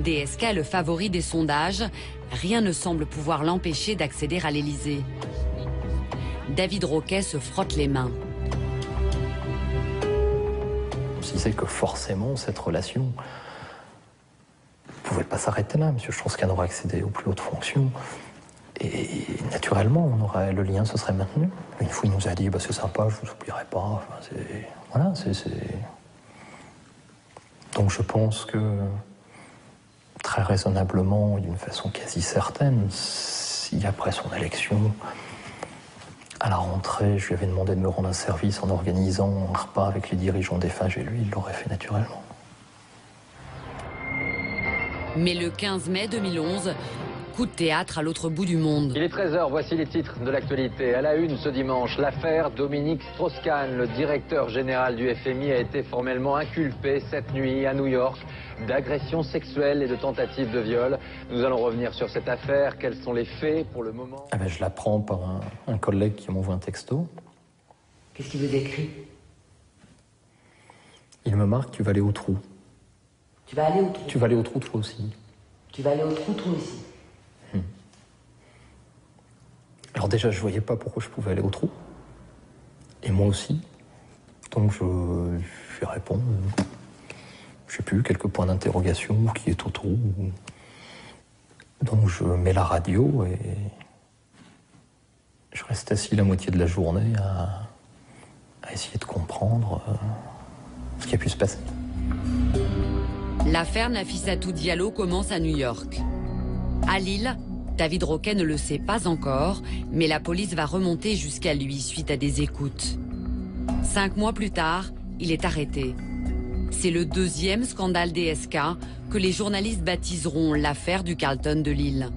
DSK est le favori des sondages, rien ne semble pouvoir l'empêcher d'accéder à l'Élysée. David Roquet se frotte les mains. On se disait que forcément, cette relation ne pouvait pas s'arrêter là. M. Strauss-Kahn aurait accédé aux plus hautes fonctions. Et naturellement, le lien se serait maintenu. Une fois, il nous a dit c'est sympa, je ne vous oublierai pas. Enfin, voilà, Donc je pense que, très raisonnablement, d'une façon quasi certaine, si après son élection, à la rentrée, je lui avais demandé de me rendre un service en organisant un repas avec les dirigeants d'Eiffage et lui, il l'aurait fait naturellement. Mais le 15 mai 2011, coup de théâtre à l'autre bout du monde. Il est 13h, voici les titres de l'actualité. À la une ce dimanche, l'affaire Dominique Strauss-Kahn, le directeur général du FMI, a été formellement inculpé cette nuit à New York d'agression sexuelle et de tentative de viol. Nous allons revenir sur cette affaire. Quels sont les faits pour le moment? Je l'apprends par un collègue qui m'envoie un texto. Qu'est-ce qu'il vous écrit? Il me marque, tu vas aller au trou. Tu vas aller au trou? Tu vas aller au trou, toi aussi. Tu vas aller au trou, toi aussi. Alors déjà, je voyais pas pourquoi je pouvais aller au trou. Et moi aussi. Donc je lui réponds, je sais plus, quelques points d'interrogation, qui est au trou. Donc je mets la radio et je reste assis la moitié de la journée à essayer de comprendre ce qui a pu se passer. L'affaire Nafissatou Diallo commence à New York. À Lille, David Roquet ne le sait pas encore, mais la police va remonter jusqu'à lui suite à des écoutes. 5 mois plus tard, il est arrêté. C'est le deuxième scandale DSK que les journalistes baptiseront l'affaire du Carlton de Lille.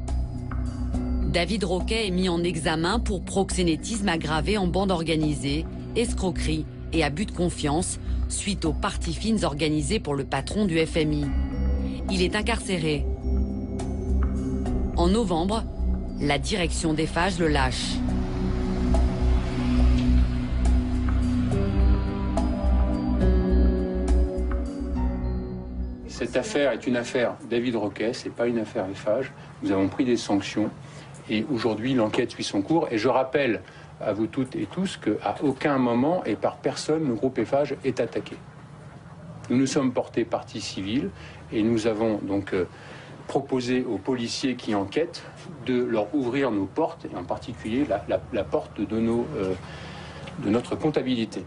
David Roquet est mis en examen pour proxénétisme aggravé en bande organisée, escroquerie et abus de confiance suite aux parties fines organisées pour le patron du FMI. Il est incarcéré. En novembre, la direction d'Eiffage le lâche. Cette affaire est une affaire David Roquet, c'est pas une affaire Eiffage. Nous avons pris des sanctions et aujourd'hui l'enquête suit son cours. Et je rappelle à vous toutes et tous qu'à aucun moment et par personne le groupe Eiffage est attaqué. Nous nous sommes portés partie civile et nous avons donc proposé aux policiers qui enquêtent de leur ouvrir nos portes, et en particulier la porte de notre comptabilité.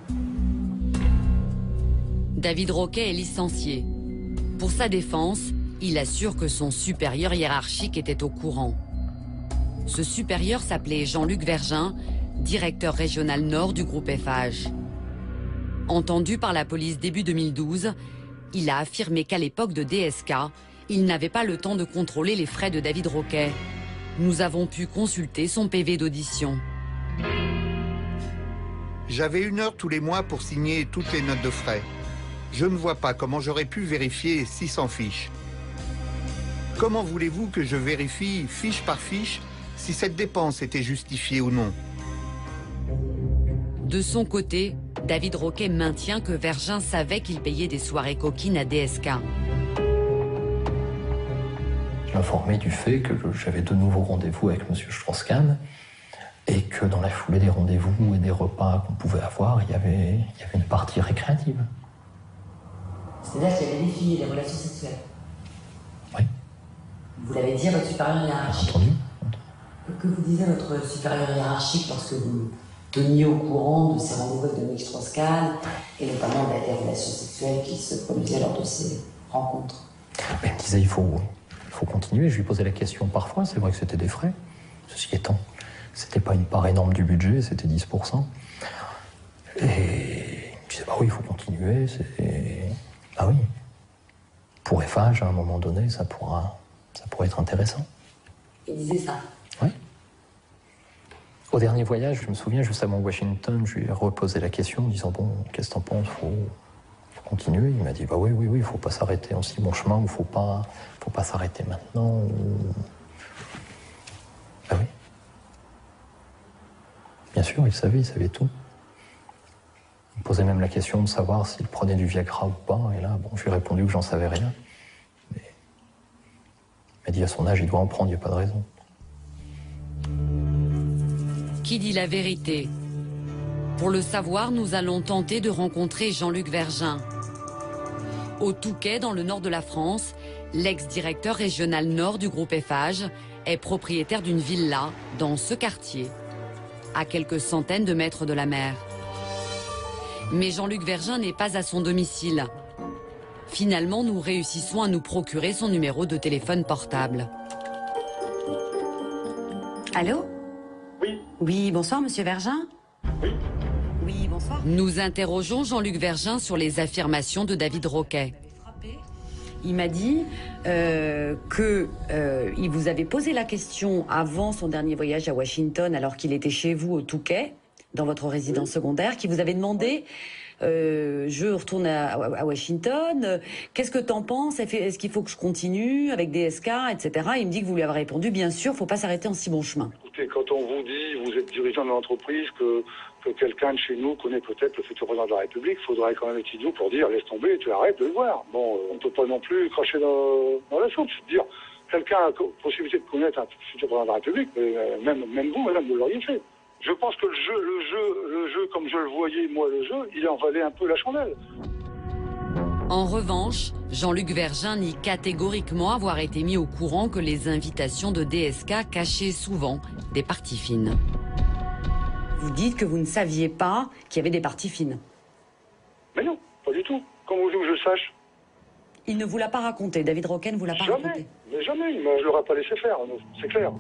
David Roquet est licencié. Pour sa défense, il assure que son supérieur hiérarchique était au courant. Ce supérieur s'appelait Jean-Luc Vergin, directeur régional nord du groupe Eiffage. Entendu par la police début 2012, il a affirmé qu'à l'époque de DSK, il n'avait pas le temps de contrôler les frais de David Roquet. Nous avons pu consulter son PV d'audition. J'avais 1 heure tous les mois pour signer toutes les notes de frais. Je ne vois pas comment j'aurais pu vérifier 600 fiches. Comment voulez-vous que je vérifie fiche par fiche si cette dépense était justifiée ou non? De son côté, David Roquet maintient que Vergin savait qu'il payait des soirées coquines à DSK. Je l'informais du fait que j'avais de nouveaux rendez-vous avec M. Strauss-Kahn et que dans la foulée des rendez-vous et des repas qu'on pouvait avoir, il y avait une partie récréative. C'est-à-dire qu'il y avait des filles et des relations sexuelles. Oui. Vous l'avez dit à votre supérieur hiérarchique. Entendu. Que vous disait votre supérieur hiérarchique lorsque vous teniez au courant de ces rendez-vous avec Dominique Strauss-Kahn et notamment des relations sexuelles qui se produisaient lors de ces rencontres? Il me disait il faut continuer. Je lui posais la question parfois, c'est vrai que c'était des frais. Ceci étant, c'était pas une part énorme du budget, c'était 10%. Et il me disait bah oui, il faut continuer. Ah oui. Pour Eiffage, à un moment donné, ça pourrait être intéressant. Il disait ça? Oui. Au dernier voyage, je me souviens, juste avant Washington, je lui ai reposé la question en disant bon, qu'est-ce que t'en penses? Faut continuer? Il m'a dit bah oui, il faut pas s'arrêter en si bon chemin, ou faut pas s'arrêter maintenant. Ah oui. Bien sûr, il savait tout. Il me posait même la question de savoir s'il prenait du Viagra ou pas, et là, bon, je lui ai répondu que j'en savais rien. Mais il m'a dit à son âge, il doit en prendre, il n'y a pas de raison. Qui dit la vérité? Pour le savoir, nous allons tenter de rencontrer Jean-Luc Vergin. Au Touquet, dans le nord de la France, l'ex-directeur régional nord du groupe Eiffage est propriétaire d'une villa dans ce quartier, à quelques centaines de mètres de la mer. Mais Jean-Luc Vergin n'est pas à son domicile. Finalement, nous réussissons à nous procurer son numéro de téléphone portable. Allô? Oui. Oui, bonsoir, monsieur Vergin. Oui. Oui, bonsoir. Nous interrogeons Jean-Luc Vergin sur les affirmations de David Roquet. Il m'a dit qu'il vous avait posé la question avant son dernier voyage à Washington, alors qu'il était chez vous au Touquet, dans votre résidence secondaire, qui vous avait demandé je retourne à Washington, qu'est-ce que t'en penses? Est-ce qu'il faut que je continue avec DSK, etc. Il me dit que vous lui avez répondu, bien sûr, faut pas s'arrêter en si bon chemin. Écoutez, quand on vous dit, vous êtes dirigeant de l'entreprise, que quelqu'un de chez nous connaît peut-être le futur président de la République, il faudrait quand même être idiot pour dire, laisse tomber, tu arrêtes de le voir. Bon, on ne peut pas non plus cracher dans la soupe, c'est dire, quelqu'un a la possibilité de connaître un futur président de la République, même vous, madame, vous l'auriez fait. Je pense que le jeu, comme je le voyais, moi, le jeu, il en valait un peu la chandelle. En revanche, Jean-Luc Vergin nie catégoriquement avoir été mis au courant que les invitations de DSK cachaient souvent des parties fines. Vous dites que vous ne saviez pas qu'il y avait des parties fines. Mais non, pas du tout. Comment vous voulez que je le sache? Il ne vous l'a pas raconté, David Roquet ne vous l'a pas raconté. Mais jamais, je ne l'aurais pas laissé faire, c'est clair.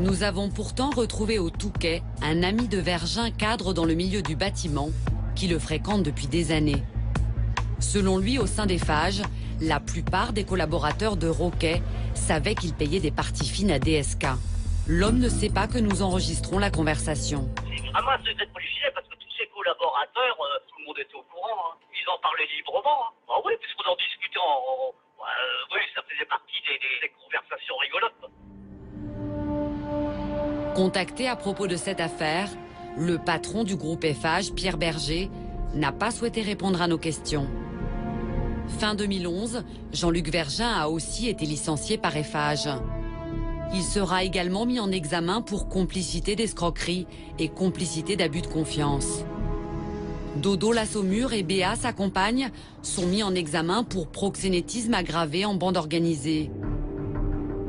Nous avons pourtant retrouvé au Touquet un ami de Vergin, cadre dans le milieu du bâtiment, qui le fréquente depuis des années. Selon lui, au sein d'Eiffage, la plupart des collaborateurs de Roquet savaient qu'il payait des parties fines à DSK. L'homme ne sait pas que nous enregistrons la conversation. C'est vraiment un secret policier parce que tous ses collaborateurs, tout le monde était au courant. Hein. Ils en parlaient librement. Hein. Ah oui, puisqu'on en discutait oui, ça faisait partie des conversations rigolotes. Contacté à propos de cette affaire, le patron du groupe Eiffage, Pierre Berger, n'a pas souhaité répondre à nos questions. Fin 2011, Jean-Luc Vergin a aussi été licencié par Eiffage. Il sera également mis en examen pour complicité d'escroquerie et complicité d'abus de confiance. Dodo Lassaumur et Béa, sa compagne, sont mis en examen pour proxénétisme aggravé en bande organisée.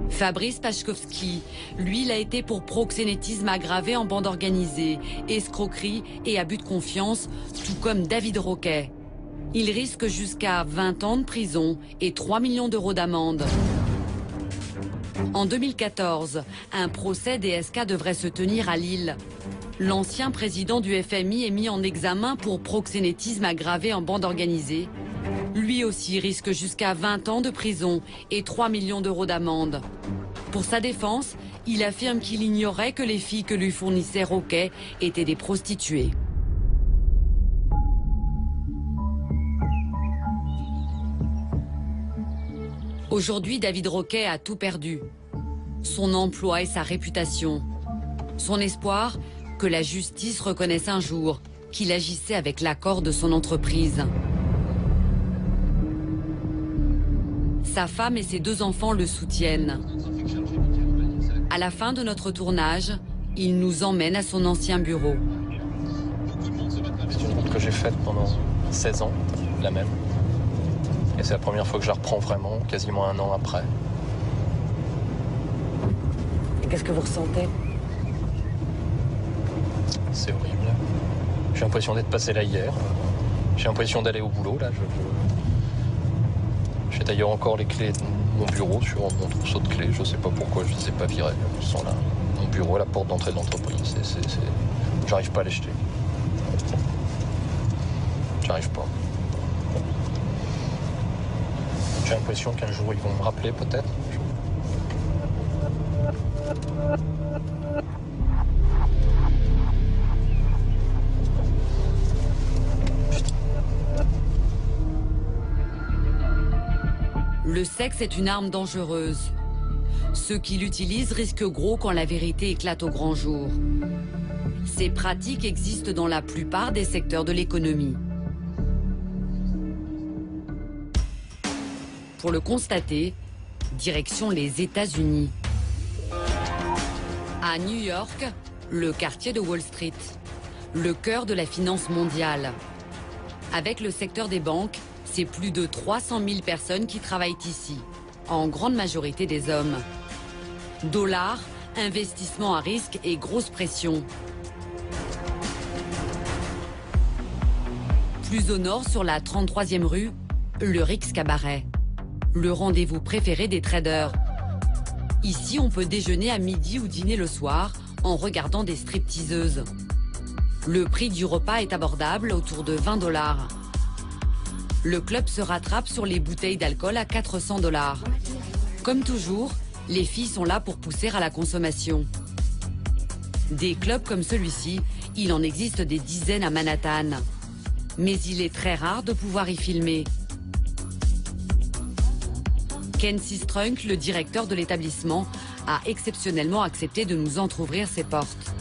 Fabrice Pachkovski, lui, il a été pour proxénétisme aggravé en bande organisée, escroquerie et abus de confiance, tout comme David Roquet. Il risque jusqu'à 20 ans de prison et 3 millions d'euros d'amende. En 2014, un procès DSK devrait se tenir à Lille. L'ancien président du FMI est mis en examen pour proxénétisme aggravé en bande organisée. Lui aussi risque jusqu'à 20 ans de prison et 3 millions d'euros d'amende. Pour sa défense, il affirme qu'il ignorait que les filles que lui fournissait Roquet étaient des prostituées. Aujourd'hui, David Roquet a tout perdu. Son emploi et sa réputation. Son espoir, que la justice reconnaisse un jour qu'il agissait avec l'accord de son entreprise. Sa femme et ses 2 enfants le soutiennent. À la fin de notre tournage, il nous emmène à son ancien bureau. C'est une route que j'ai faite pendant 16 ans, la même. Et c'est la première fois que je la reprends vraiment, quasiment 1 an après. Et qu'est-ce que vous ressentez? C'est horrible. J'ai l'impression d'être passé là hier. J'ai l'impression d'aller au boulot, là. J'ai d'ailleurs encore les clés de mon bureau sur mon trousseau de clés. Je ne sais pas pourquoi je ne les ai pas virées. Ils sont là. Mon bureau, la porte d'entrée de l'entreprise. J'arrive pas à les jeter. J'arrive pas. J'ai l'impression qu'un jour, ils vont me rappeler, peut-être. Le sexe est une arme dangereuse. Ceux qui l'utilisent risquent gros quand la vérité éclate au grand jour. Ces pratiques existent dans la plupart des secteurs de l'économie. Pour le constater, direction les États-Unis. À New York, le quartier de Wall Street, le cœur de la finance mondiale. Avec le secteur des banques, c'est plus de 300 000 personnes qui travaillent ici, en grande majorité des hommes. Dollars, investissement à risque et grosse pression. Plus au nord, sur la 33e rue, le Rick's Cabaret. Le rendez-vous préféré des traders. Ici, on peut déjeuner à midi ou dîner le soir en regardant des stripteaseuses. Le prix du repas est abordable, autour de $20. le club se rattrape sur les bouteilles d'alcool à 400 $. Comme toujours, les filles sont là pour pousser à la consommation. Des clubs comme celui-ci, il en existe des dizaines à Manhattan. Mais il est très rare de pouvoir y filmer. Ken Sistrunk, le directeur de l'établissement, a exceptionnellement accepté de nous entrouvrir ses portes.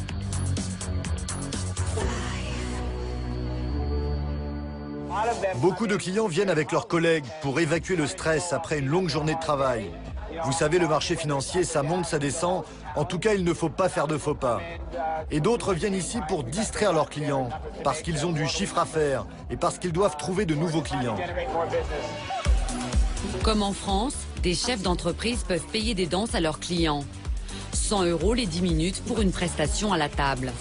Beaucoup de clients viennent avec leurs collègues pour évacuer le stress après une longue journée de travail. Vous savez, le marché financier, ça monte, ça descend. En tout cas, il ne faut pas faire de faux pas. Et d'autres viennent ici pour distraire leurs clients, parce qu'ils ont du chiffre à faire et parce qu'ils doivent trouver de nouveaux clients. Comme en France, des chefs d'entreprise peuvent payer des danses à leurs clients. 100 € les 10 minutes pour une prestation à la table.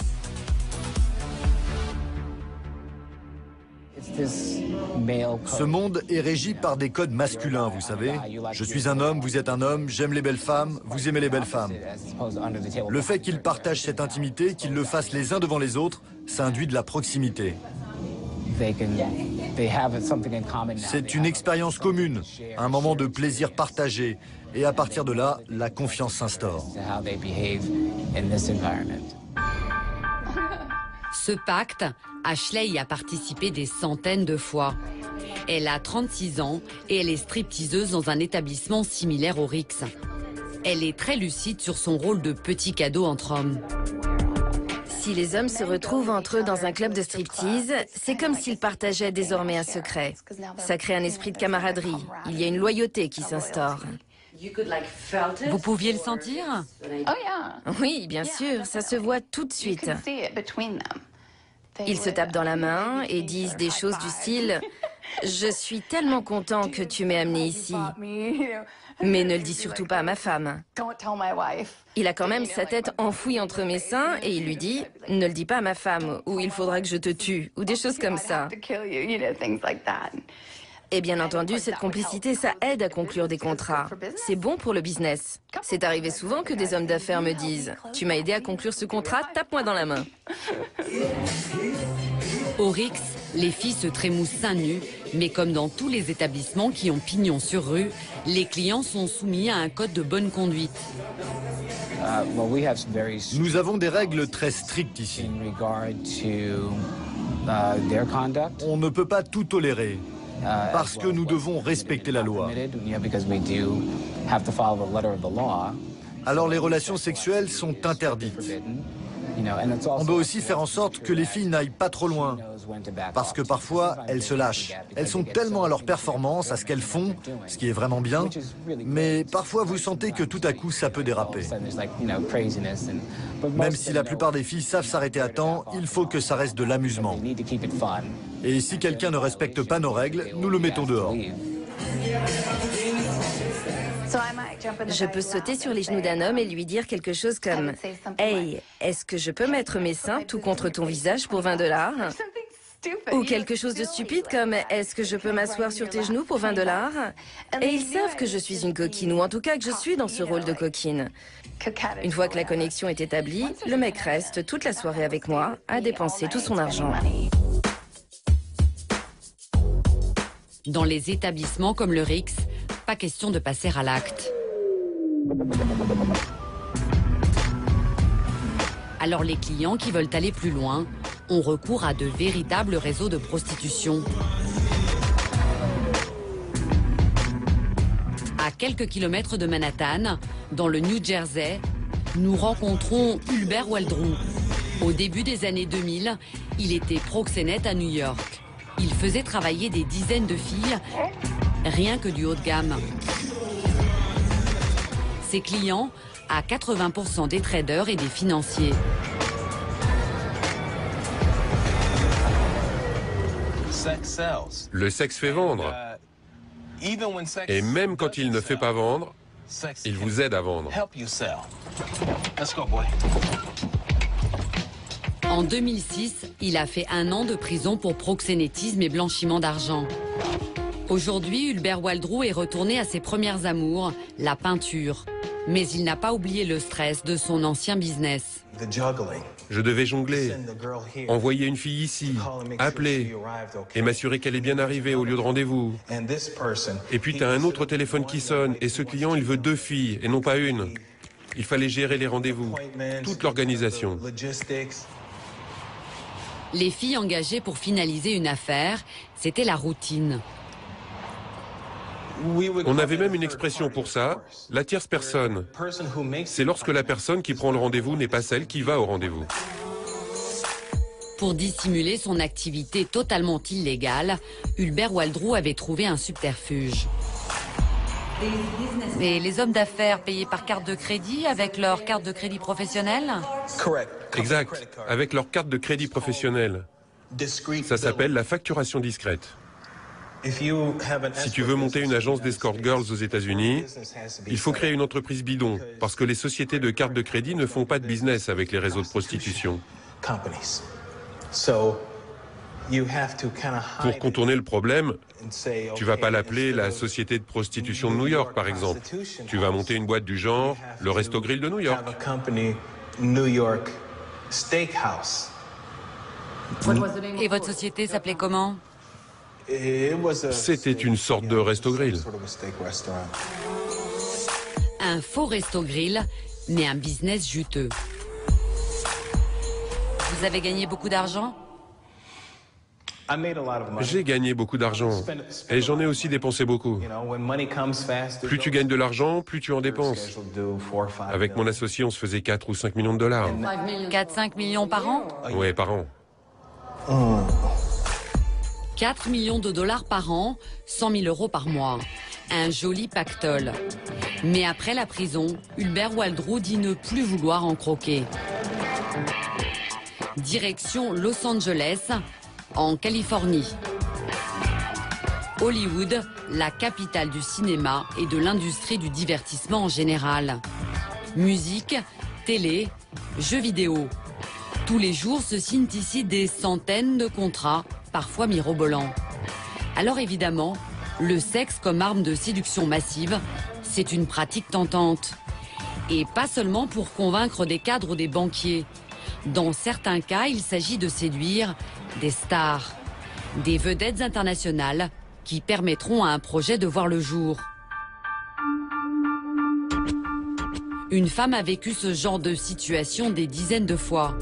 Ce monde est régi par des codes masculins, vous savez. Je suis un homme, vous êtes un homme, j'aime les belles femmes, vous aimez les belles femmes. Le fait qu'ils partagent cette intimité, qu'ils le fassent les uns devant les autres, ça induit de la proximité. C'est une expérience commune, un moment de plaisir partagé. Et à partir de là, la confiance s'instaure. Ce pacte, Ashley y a participé des centaines de fois. Elle a 36 ans et elle est stripteaseuse dans un établissement similaire au Rix. Elle est très lucide sur son rôle de petit cadeau entre hommes. Si les hommes se retrouvent entre eux dans un club de striptease, c'est comme s'ils partageaient désormais un secret. Ça crée un esprit de camaraderie. Il y a une loyauté qui s'instaure. Vous pouviez le sentir? Oui, bien sûr, ça se voit tout de suite. Ils se tapent dans la main et disent des choses du style « Je suis tellement content que tu m'aies amené ici, mais ne le dis surtout pas à ma femme. » Il a quand même sa tête enfouie entre mes seins et il lui dit « Ne le dis pas à ma femme » ou « Il faudra que je te tue » ou des choses comme ça. Et bien entendu, cette complicité, ça aide à conclure des contrats. C'est bon pour le business. C'est arrivé souvent que des hommes d'affaires me disent « Tu m'as aidé à conclure ce contrat, tape-moi dans la main. » Au Rix, les filles se trémoussent seins nus, mais comme dans tous les établissements qui ont pignon sur rue, les clients sont soumis à un code de bonne conduite. Nous avons des règles très strictes ici. On ne peut pas tout tolérer. Parce que nous devons respecter la loi. Alors les relations sexuelles sont interdites. On doit aussi faire en sorte que les filles n'aillent pas trop loin. Parce que parfois, elles se lâchent. Elles sont tellement à leur performance, à ce qu'elles font, ce qui est vraiment bien. Mais parfois, vous sentez que tout à coup, ça peut déraper. Même si la plupart des filles savent s'arrêter à temps, il faut que ça reste de l'amusement. Et si quelqu'un ne respecte pas nos règles, nous le mettons dehors. Je peux sauter sur les genoux d'un homme et lui dire quelque chose comme « Hey, est-ce que je peux mettre mes seins tout contre ton visage pour 20 $? Ou quelque chose de stupide comme « Est-ce que je peux m'asseoir sur tes genoux pour 20 $? Et ils savent que je suis une coquine, ou en tout cas que je suis dans ce rôle de coquine. Une fois que la connexion est établie, le mec reste toute la soirée avec moi à dépenser tout son argent. Dans les établissements comme le Rix, pas question de passer à l'acte. Alors les clients qui veulent aller plus loin ont recours à de véritables réseaux de prostitution. À quelques kilomètres de Manhattan, dans le New Jersey, nous rencontrons Ulber Waldrou. Au début des années 2000, il était proxénète à New York. Il faisait travailler des dizaines de filles, rien que du haut de gamme. Ses clients, à 80% des traders et des financiers. Le sexe fait vendre. Et même quand il ne fait pas vendre, il vous aide à vendre. En 2006, il a fait 1 an de prison pour proxénétisme et blanchiment d'argent. Aujourd'hui, Ulber Waldrou est retourné à ses premières amours, la peinture. Mais il n'a pas oublié le stress de son ancien business. Je devais jongler, envoyer une fille ici, appeler et m'assurer qu'elle est bien arrivée au lieu de rendez-vous. Et puis tu as un autre téléphone qui sonne et ce client il veut 2 filles et non pas une. Il fallait gérer les rendez-vous, toute l'organisation. Les filles engagées pour finaliser une affaire, c'était la routine. On avait même une expression pour ça, la tierce personne. C'est lorsque la personne qui prend le rendez-vous n'est pas celle qui va au rendez-vous. Pour dissimuler son activité totalement illégale, Hubert Waldrou avait trouvé un subterfuge. Et les hommes d'affaires payés par carte de crédit avec leur carte de crédit professionnelle? Exact, avec leur carte de crédit professionnelle. Ça s'appelle la facturation discrète. Si tu veux monter une agence d'escort girls aux États-Unis, il faut créer une entreprise bidon, parce que les sociétés de cartes de crédit ne font pas de business avec les réseaux de prostitution. Pour contourner le problème, tu vas pas l'appeler la société de prostitution de New York, par exemple. Tu vas monter une boîte du genre, le Resto Grill de New York. Et votre société s'appelait comment? C'était une sorte de Resto Grill. Un faux Resto Grill, mais un business juteux. Vous avez gagné beaucoup d'argent? J'ai gagné beaucoup d'argent et j'en ai aussi dépensé beaucoup. Plus tu gagnes de l'argent, plus tu en dépenses. Avec mon associé, on se faisait 4 ou 5 millions de dollars. 4-5 millions par an? Oui, par an. 4 millions de dollars par an, 100 000 euros par mois. Un joli pactole. Mais après la prison, Hubert Waldrou dit ne plus vouloir en croquer. Direction Los Angeles, en Californie. Hollywood, la capitale du cinéma et de l'industrie du divertissement en général. Musique, télé, jeux vidéo. Tous les jours se signent ici des centaines de contrats, parfois mirobolants. Alors évidemment, le sexe comme arme de séduction massive, c'est une pratique tentante. Et pas seulement pour convaincre des cadres ou des banquiers. Dans certains cas, il s'agit de séduire des stars, des vedettes internationales qui permettront à un projet de voir le jour. Une femme a vécu ce genre de situation des dizaines de fois.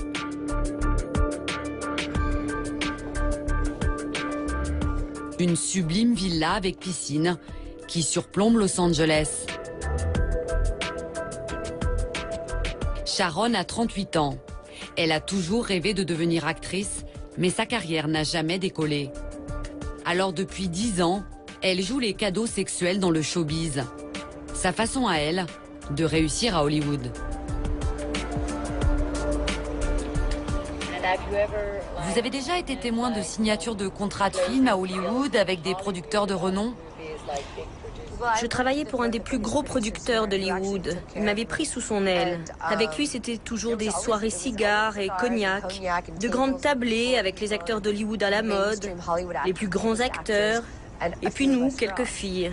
Une sublime villa avec piscine qui surplombe Los Angeles. Sharon a 38 ans. Elle a toujours rêvé de devenir actrice, mais sa carrière n'a jamais décollé. Alors depuis 10 ans, elle joue les cadeaux sexuels dans le showbiz. Sa façon à elle de réussir à Hollywood. Vous avez déjà été témoin de signature de contrats de films à Hollywood avec des producteurs de renom? Je travaillais pour un des plus gros producteurs d'Hollywood. Il m'avait pris sous son aile. Avec lui, c'était toujours des soirées cigares et cognac, de grandes tablées avec les acteurs d'Hollywood à la mode, les plus grands acteurs, et puis nous, quelques filles.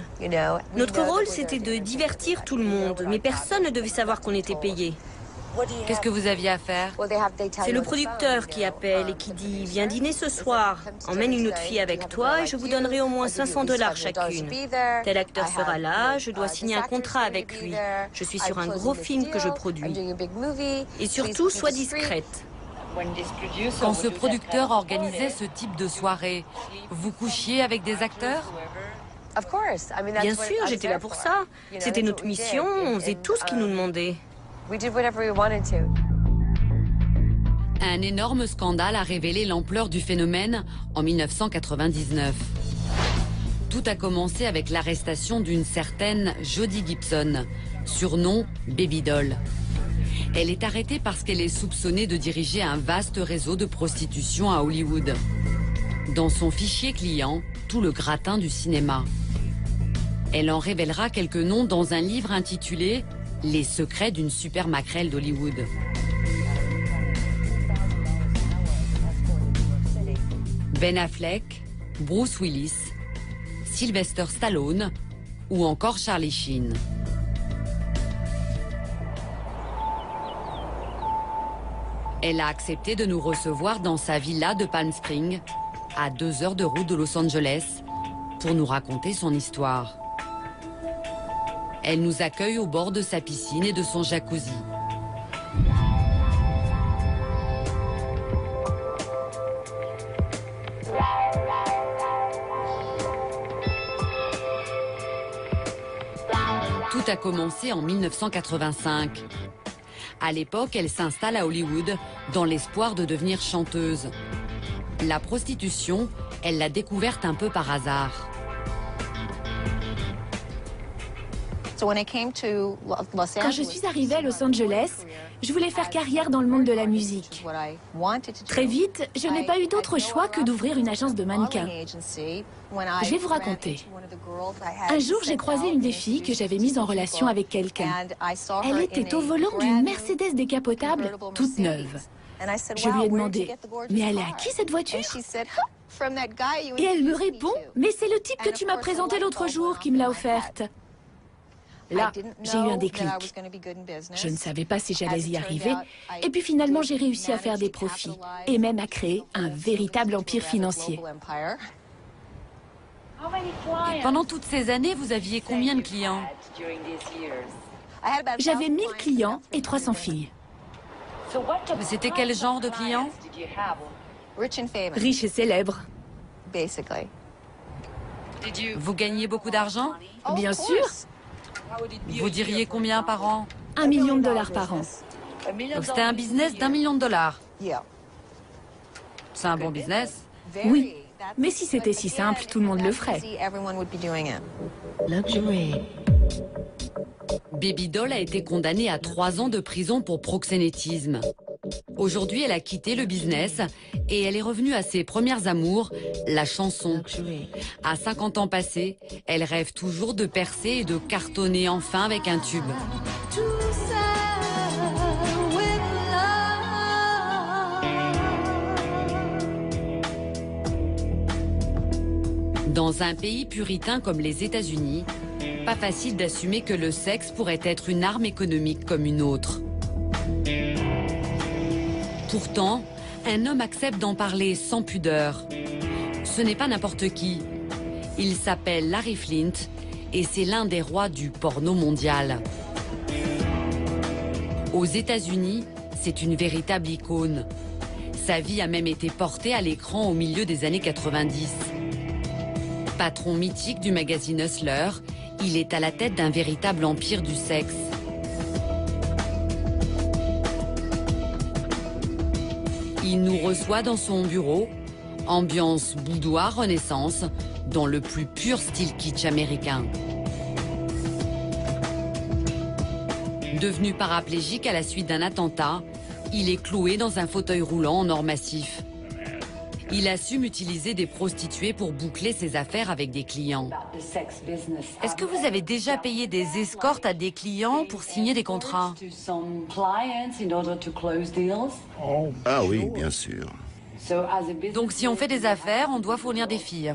Notre rôle, c'était de divertir tout le monde, mais personne ne devait savoir qu'on était payé. Qu'est-ce que vous aviez à faire? C'est le producteur qui appelle et qui dit « Viens dîner ce soir, emmène une autre fille avec toi et je vous donnerai au moins 500 $ chacune. Tel acteur sera là, je dois signer un contrat avec lui. Je suis sur un gros film que je produis. Et surtout, sois discrète. » Quand ce producteur organisait ce type de soirée, vous couchiez avec des acteurs? Bien sûr, j'étais là pour ça. C'était notre mission, on faisait tout ce qu'ils nous demandaient. Un énorme scandale a révélé l'ampleur du phénomène en 1999. Tout a commencé avec l'arrestation d'une certaine Jody Gibson, surnom Baby Doll. Elle est arrêtée parce qu'elle est soupçonnée de diriger un vaste réseau de prostitution à Hollywood. Dans son fichier client, tout le gratin du cinéma. Elle en révélera quelques noms dans un livre intitulé « Les secrets d'une super maquerelle d'Hollywood ». Ben Affleck, Bruce Willis, Sylvester Stallone ou encore Charlie Sheen. Elle a accepté de nous recevoir dans sa villa de Palm Springs, à 2 heures de route de Los Angeles, pour nous raconter son histoire. Elle nous accueille au bord de sa piscine et de son jacuzzi. Tout a commencé en 1985. À l'époque, elle s'installe à Hollywood dans l'espoir de devenir chanteuse. La prostitution, elle l'a découverte un peu par hasard. Quand je suis arrivée à Los Angeles, je voulais faire carrière dans le monde de la musique. Très vite, je n'ai pas eu d'autre choix que d'ouvrir une agence de mannequins. Je vais vous raconter. Un jour, j'ai croisé une des filles que j'avais mise en relation avec quelqu'un. Elle était au volant d'une Mercedes décapotable, toute neuve. Je lui ai demandé, « Mais elle est à qui cette voiture ?» Et elle me répond, « Mais c'est le type que tu m'as présenté l'autre jour qui me l'a offerte. » Là, j'ai eu un déclic. Je ne savais pas si j'allais y arriver. Et puis finalement, j'ai réussi à faire des profits et même à créer un véritable empire financier. Pendant toutes ces années, vous aviez combien de clients? J'avais 1000 clients et 300 filles. C'était quel genre de clients? Riches et célèbres. Vous gagnez beaucoup d'argent? Bien sûr. Vous diriez combien par an? $1 million par an. Donc c'était un business d'$1 million. C'est un bon business? Oui, mais si c'était si simple, tout le monde le ferait. Baby Doll a été condamnée à 3 ans de prison pour proxénétisme. Aujourd'hui, elle a quitté le business et elle est revenue à ses premières amours, la chanson. À 50 ans passés, elle rêve toujours de percer et de cartonner enfin avec un tube. Dans un pays puritain comme les États-Unis, pas facile d'assumer que le sexe pourrait être une arme économique comme une autre. Pourtant, un homme accepte d'en parler sans pudeur. Ce n'est pas n'importe qui. Il s'appelle Larry Flynt et c'est l'un des rois du porno mondial. Aux États-Unis, c'est une véritable icône. Sa vie a même été portée à l'écran au milieu des années 90. Patron mythique du magazine Hustler, il est à la tête d'un véritable empire du sexe. Il nous reçoit dans son bureau, ambiance boudoir Renaissance, dans le plus pur style kitsch américain. Devenu paraplégique à la suite d'un attentat, il est cloué dans un fauteuil roulant en or massif. Il assume utiliser des prostituées pour boucler ses affaires avec des clients. Est-ce que vous avez déjà payé des escortes à des clients pour signer des contrats? Ah oui, bien sûr. Donc si on fait des affaires, on doit fournir des filles.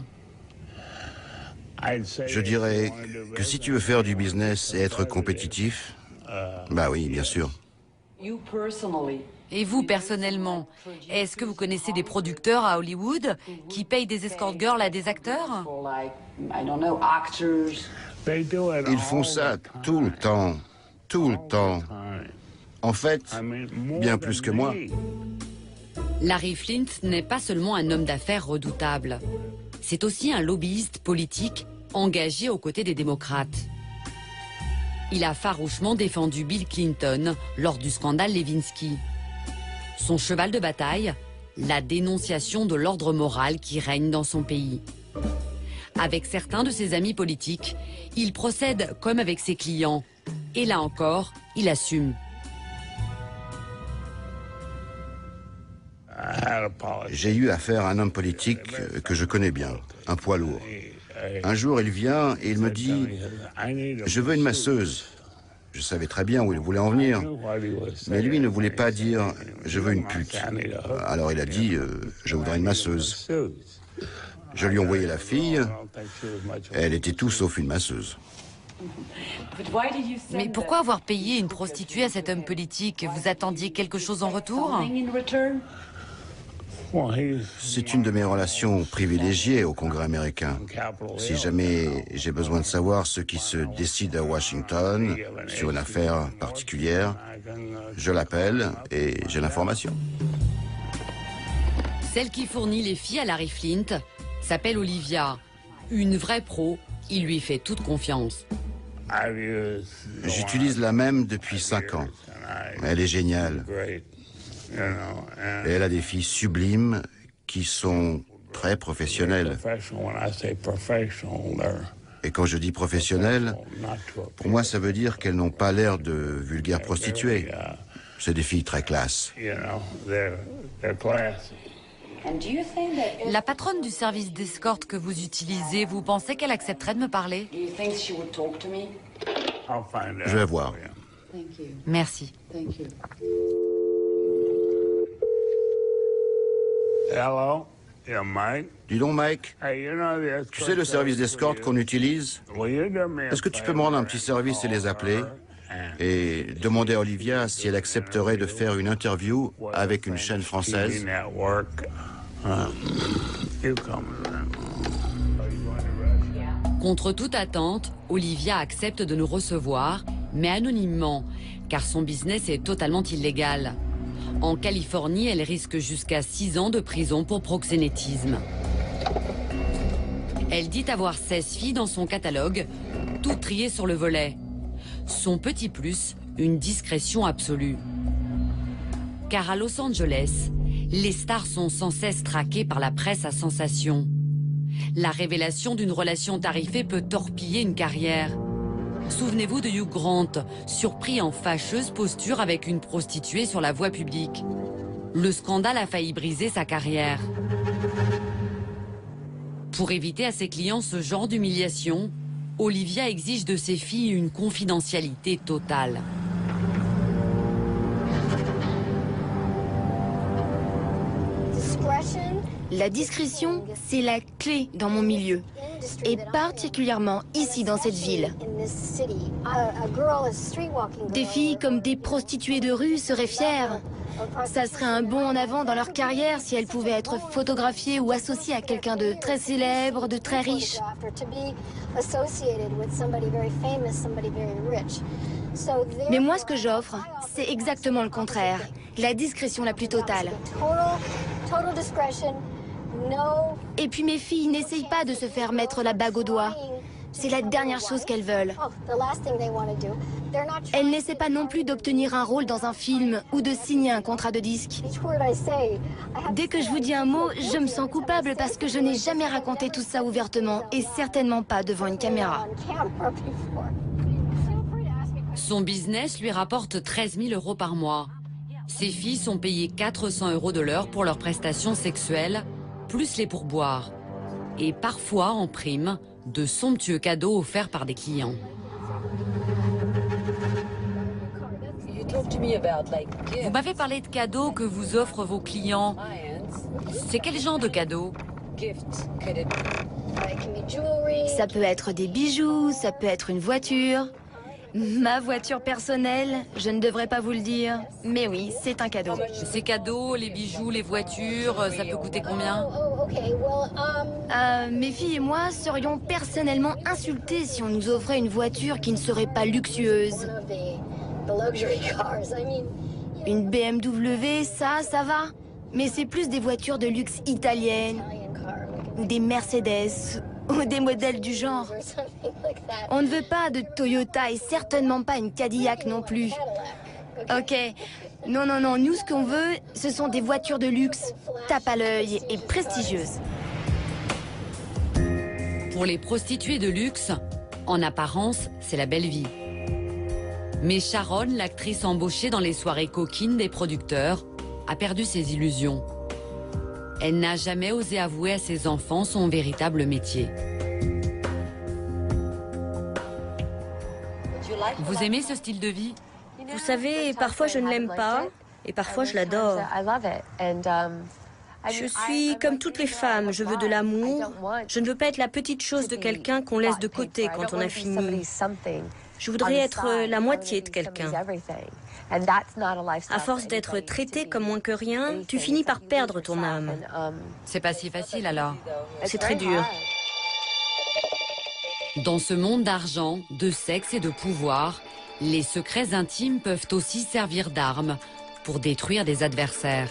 Je dirais que si tu veux faire du business et être compétitif, bah oui, bien sûr. Et vous, personnellement, est-ce que vous connaissez des producteurs à Hollywood qui payent des escort girls à des acteurs? Ils font ça tout le temps, tout le temps. En fait, bien plus que moi. Larry Flynt n'est pas seulement un homme d'affaires redoutable. C'est aussi un lobbyiste politique engagé aux côtés des démocrates. Il a farouchement défendu Bill Clinton lors du scandale Lewinsky. Son cheval de bataille, la dénonciation de l'ordre moral qui règne dans son pays. Avec certains de ses amis politiques, il procède comme avec ses clients. Et là encore, il assume. J'ai eu affaire à un homme politique que je connais bien, un poids lourd. Un jour, il vient et il me dit « Je veux une masseuse ». Je savais très bien où il voulait en venir. Mais lui ne voulait pas dire « je veux une pute ». Alors il a dit « je voudrais une masseuse ». Je lui ai envoyé la fille. Elle était tout sauf une masseuse. Mais pourquoi avoir payé une prostituée à cet homme politique? Vous attendiez quelque chose en retour? C'est une de mes relations privilégiées au Congrès américain. Si jamais j'ai besoin de savoir ce qui se décide à Washington sur une affaire particulière, je l'appelle et j'ai l'information. Celle qui fournit les filles à Larry Flynt s'appelle Olivia. Une vraie pro, il lui fait toute confiance. J'utilise la même depuis 5 ans. Elle est géniale. Et elle a des filles sublimes qui sont très professionnelles. Et quand je dis professionnelles, pour moi ça veut dire qu'elles n'ont pas l'air de vulgaires prostituées. C'est des filles très classe. La patronne du service d'escorte que vous utilisez, vous pensez qu'elle accepterait de me parler? Je vais voir. Merci. Dis donc, Mike, tu sais le service d'escorte qu'on utilise? Est-ce que tu peux me rendre un petit service et les appeler? Et demander à Olivia si elle accepterait de faire une interview avec une chaîne française. Contre toute attente, Olivia accepte de nous recevoir, mais anonymement, car son business est totalement illégal. En Californie, elle risque jusqu'à 6 ans de prison pour proxénétisme. Elle dit avoir 16 filles dans son catalogue, toutes triées sur le volet. Son petit plus, une discrétion absolue. Car à Los Angeles, les stars sont sans cesse traquées par la presse à sensation. La révélation d'une relation tarifée peut torpiller une carrière. Souvenez-vous de Hugh Grant, surpris en fâcheuse posture avec une prostituée sur la voie publique. Le scandale a failli briser sa carrière. Pour éviter à ses clients ce genre d'humiliation, Olivia exige de ses filles une confidentialité totale. La discrétion, c'est la clé dans mon milieu, et particulièrement ici dans cette ville. Des filles comme des prostituées de rue seraient fières. Ça serait un bond en avant dans leur carrière si elles pouvaient être photographiées ou associées à quelqu'un de très célèbre, de très riche. Mais moi, ce que j'offre, c'est exactement le contraire. La discrétion la plus totale. Et puis mes filles n'essayent pas de se faire mettre la bague au doigt. C'est la dernière chose qu'elles veulent. Elles n'essaient pas non plus d'obtenir un rôle dans un film ou de signer un contrat de disque. Dès que je vous dis un mot, je me sens coupable parce que je n'ai jamais raconté tout ça ouvertement et certainement pas devant une caméra. Son business lui rapporte 13 000 € par mois. Ses filles sont payées 400 € de l'heure pour leurs prestations sexuelles, plus les pourboires. Et parfois, en prime, de somptueux cadeaux offerts par des clients. Vous m'avez parlé de cadeaux que vous offrent vos clients. C'est quel genre de cadeaux? Ça peut être des bijoux, ça peut être une voiture. Ma voiture personnelle, je ne devrais pas vous le dire, mais oui, c'est un cadeau. Ces cadeaux, les bijoux, les voitures, ça peut coûter combien? Mes filles et moi serions personnellement insultés si on nous offrait une voiture qui ne serait pas luxueuse. Une BMW, ça va. Mais c'est plus des voitures de luxe italiennes, ou des Mercedes, ou des modèles du genre. On ne veut pas de Toyota et certainement pas une Cadillac non plus. Ok, non, nous ce qu'on veut, ce sont des voitures de luxe, tape à l'œil et prestigieuses. Pour les prostituées de luxe, en apparence, c'est la belle vie. Mais Sharon, l'actrice embauchée dans les soirées coquines des producteurs, a perdu ses illusions. Elle n'a jamais osé avouer à ses enfants son véritable métier. Vous aimez ce style de vie? Vous savez, parfois je ne l'aime pas et parfois je l'adore. Je suis comme toutes les femmes, je veux de l'amour. Je ne veux pas être la petite chose de quelqu'un qu'on laisse de côté quand on a fini. Je voudrais être la moitié de quelqu'un. À force d'être traité comme moins que rien, tu finis par perdre ton âme. C'est pas si facile alors. C'est très dur. Dans ce monde d'argent, de sexe et de pouvoir, les secrets intimes peuvent aussi servir d'armes pour détruire des adversaires.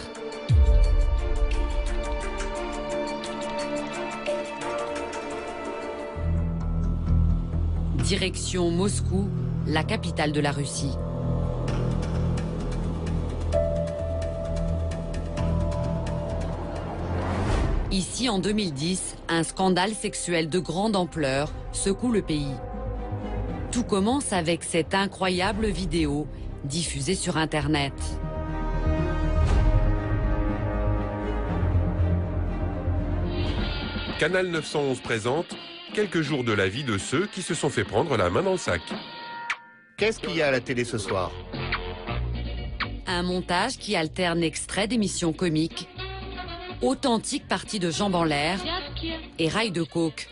Direction Moscou, la capitale de la Russie. Ici, en 2010, un scandale sexuel de grande ampleur secoue le pays. Tout commence avec cette incroyable vidéo diffusée sur Internet. Canal 911 présente quelques jours de la vie de ceux qui se sont fait prendre la main dans le sac. Qu'est-ce qu'il y a à la télé ce soir? Un montage qui alterne extraits d'émissions comiques, authentiques parties de jambes en l'air et rails de coke.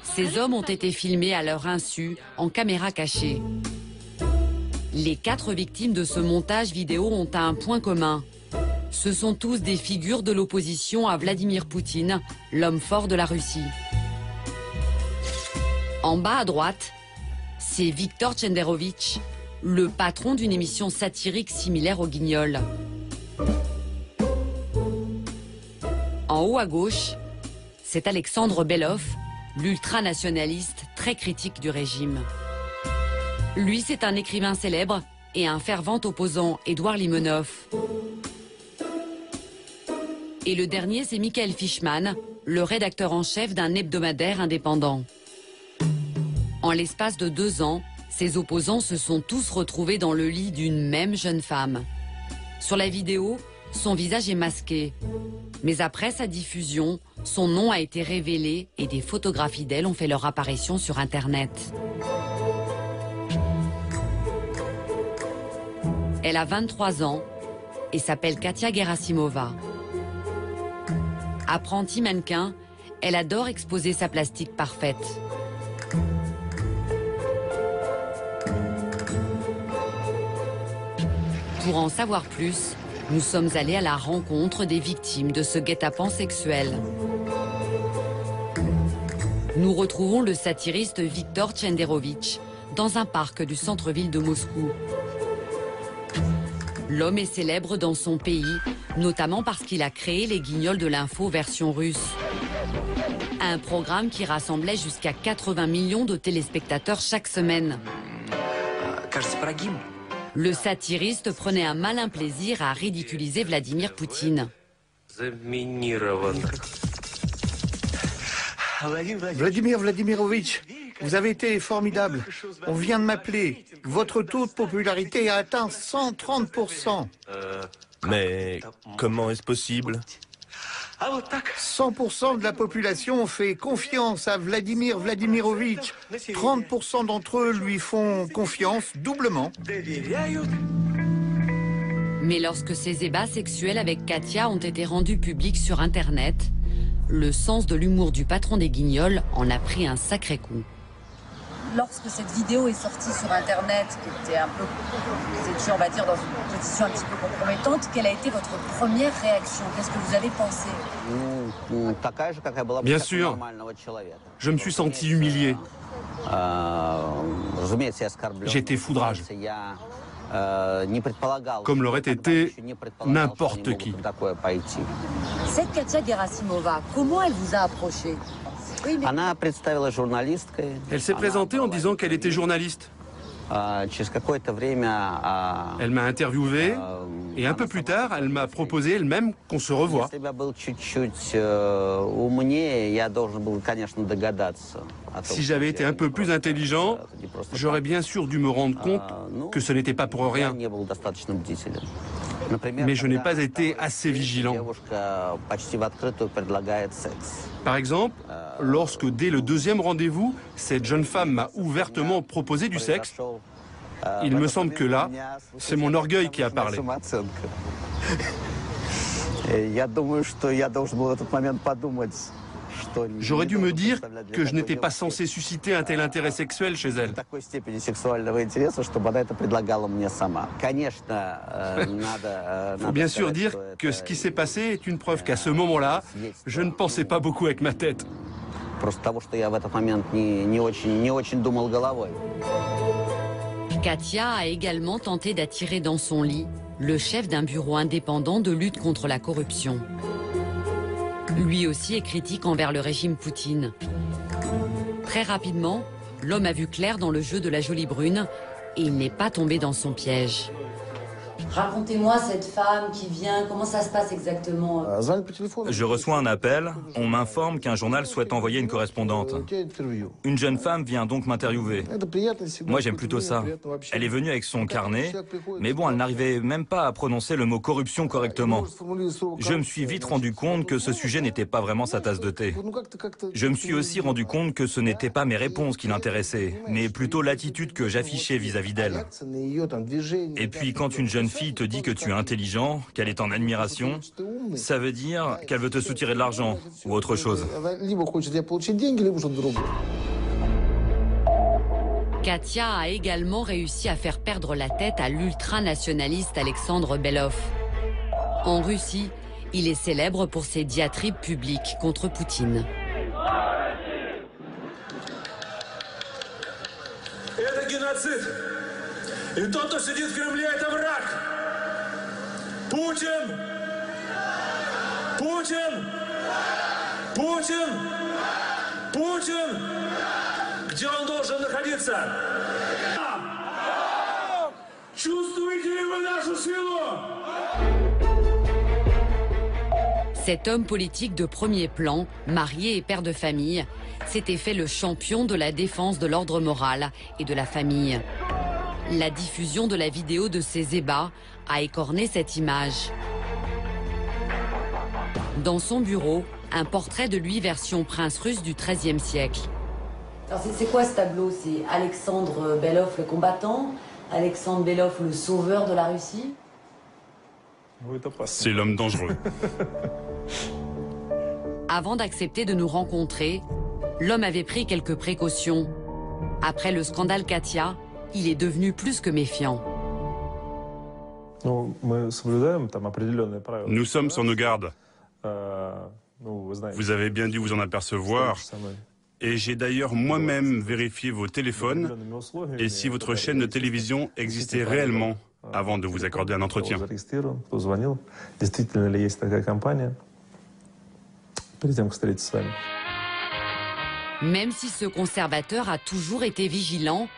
Ces hommes ont été filmés à leur insu, en caméra cachée. Les 4 victimes de ce montage vidéo ont un point commun. Ce sont tous des figures de l'opposition à Vladimir Poutine, l'homme fort de la Russie. En bas à droite, c'est Viktor Chenderovitch, le patron d'une émission satirique similaire au Guignol. En haut à gauche, c'est Alexandre Belov, l'ultranationaliste très critique du régime. Lui, c'est un écrivain célèbre et un fervent opposant, Édouard Limonov. Et le dernier, c'est Michael Fishman, le rédacteur en chef d'un hebdomadaire indépendant. En l'espace de 2 ans, ces opposants se sont tous retrouvés dans le lit d'une même jeune femme. Sur la vidéo, son visage est masqué. Mais après sa diffusion, son nom a été révélé et des photographies d'elle ont fait leur apparition sur Internet. Elle a 23 ans et s'appelle Katia Gerasimova. Apprentie mannequin, elle adore exposer sa plastique parfaite. Pour en savoir plus, nous sommes allés à la rencontre des victimes de ce guet-apens sexuel. Nous retrouvons le satiriste Viktor Chenderovitch dans un parc du centre-ville de Moscou. L'homme est célèbre dans son pays, notamment parce qu'il a créé les Guignols de l'info version russe. Un programme qui rassemblait jusqu'à 80 millions de téléspectateurs chaque semaine. Le satiriste prenait un malin plaisir à ridiculiser Vladimir Poutine. Vladimir Vladimirovitch, vous avez été formidable. On vient de m'appeler. Votre taux de popularité a atteint 130%. Mais comment est-ce possible? 100% de la population fait confiance à Vladimir Vladimirovitch. 30% d'entre eux lui font confiance doublement. Mais lorsque ces ébats sexuels avec Katia ont été rendus publics sur Internet, le sens de l'humour du patron des Guignols en a pris un sacré coup. Lorsque cette vidéo est sortie sur Internet, qui était un peu, vous étiez, on va dire, dans une position un petit peu compromettante, quelle a été votre première réaction? Qu'est-ce que vous avez pensé? Bien sûr, je me suis senti humilié. J'étais foudrage, comme l'aurait été n'importe qui. Cette Katia Gerasimova, comment elle vous a approché? Elle s'est présentée en disant qu'elle était journaliste. Elle m'a interviewé et un peu plus tard, elle m'a proposé elle-même qu'on se revoie. Si j'avais été un peu plus intelligent, j'aurais bien sûr dû me rendre compte que ce n'était pas pour rien. Mais je n'ai pas été assez vigilant. Par exemple, lorsque dès le 2e rendez-vous, cette jeune femme m'a ouvertement proposé du sexe, il me semble que là, c'est mon orgueil qui a parlé. J'aurais dû me dire que je n'étais pas censé susciter un tel intérêt sexuel chez elle. Faut bien sûr dire que ce qui s'est passé est une preuve qu'à ce moment-là, je ne pensais pas beaucoup avec ma tête. Katia a également tenté d'attirer dans son lit le chef d'un bureau indépendant de lutte contre la corruption. Lui aussi est critique envers le régime Poutine. Très rapidement, l'homme a vu clair dans le jeu de la jolie brune et il n'est pas tombé dans son piège. Racontez-moi cette femme qui vient, comment ça se passe exactement? Je reçois un appel, on m'informe qu'un journal souhaite envoyer une correspondante. Une jeune femme vient donc m'interviewer. Moi j'aime plutôt ça. Elle est venue avec son carnet, mais bon, elle n'arrivait même pas à prononcer le mot corruption correctement. Je me suis vite rendu compte que ce sujet n'était pas vraiment sa tasse de thé. Je me suis aussi rendu compte que ce n'étaient pas mes réponses qui l'intéressaient, mais plutôt l'attitude que j'affichais vis-à-vis d'elle. Et puis quand une jeune fille te dit que tu es intelligent, qu'elle est en admiration, ça veut dire qu'elle veut te soutirer de l'argent ou autre chose. Katia a également réussi à faire perdre la tête à l'ultranationaliste Alexandre Belov. En Russie, il est célèbre pour ses diatribes publiques contre Poutine. И тот, кто сидит в Кремле, это враг. Путин! Путин! Путин! Путин! Где он должен находиться? Чувствуете ли вы нашу силу? Cet homme politique de premier plan, marié et père de famille, s'était fait le champion de la défense de l'ordre moral et de la famille. La diffusion de la vidéo de ces ébats a écorné cette image. Dans son bureau, un portrait de lui version prince russe du XIIIe siècle. C'est quoi ce tableau? C'est Alexandre Belov le combattant, Alexandre Belov le sauveur de la Russie? C'est l'homme dangereux. Avant d'accepter de nous rencontrer, l'homme avait pris quelques précautions. Après le scandale Katia, il est devenu plus que méfiant. Nous sommes sur nos gardes. Vous avez bien dû vous en apercevoir. Et j'ai d'ailleurs moi-même vérifié vos téléphones et si votre chaîne de télévision existait réellement avant de vous accorder un entretien. Même si ce conservateur a toujours été vigilant,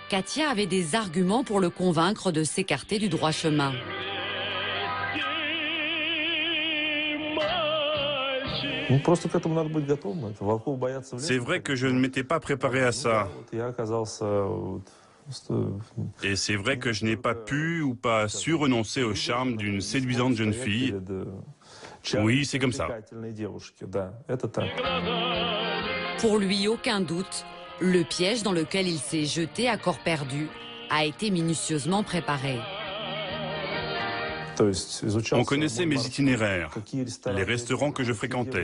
Katia avait des arguments pour le convaincre de s'écarter du droit chemin. C'est vrai que je ne m'étais pas préparé à ça. Et c'est vrai que je n'ai pas pu ou pas su renoncer au charme d'une séduisante jeune fille. Oui, c'est comme ça. Pour lui, aucun doute, le piège dans lequel il s'est jeté à corps perdu a été minutieusement préparé. On connaissait mes itinéraires, les restaurants que je fréquentais,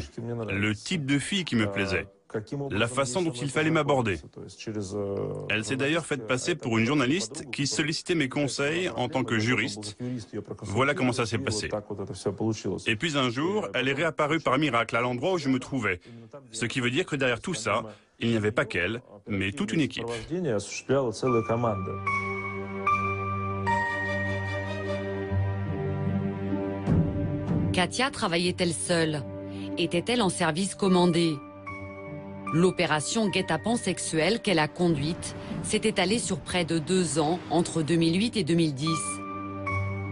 le type de fille qui me plaisait, la façon dont il fallait m'aborder. Elle s'est d'ailleurs faite passer pour une journaliste qui sollicitait mes conseils en tant que juriste. Voilà comment ça s'est passé. Et puis un jour, elle est réapparue par miracle à l'endroit où je me trouvais. Ce qui veut dire que derrière tout ça, il n'y avait pas qu'elle, mais toute une équipe. Katia travaillait-elle seule? Était-elle en service commandé? L'opération guet-apens sexuelle qu'elle a conduite s'est étalée sur près de 2 ans, entre 2008 et 2010.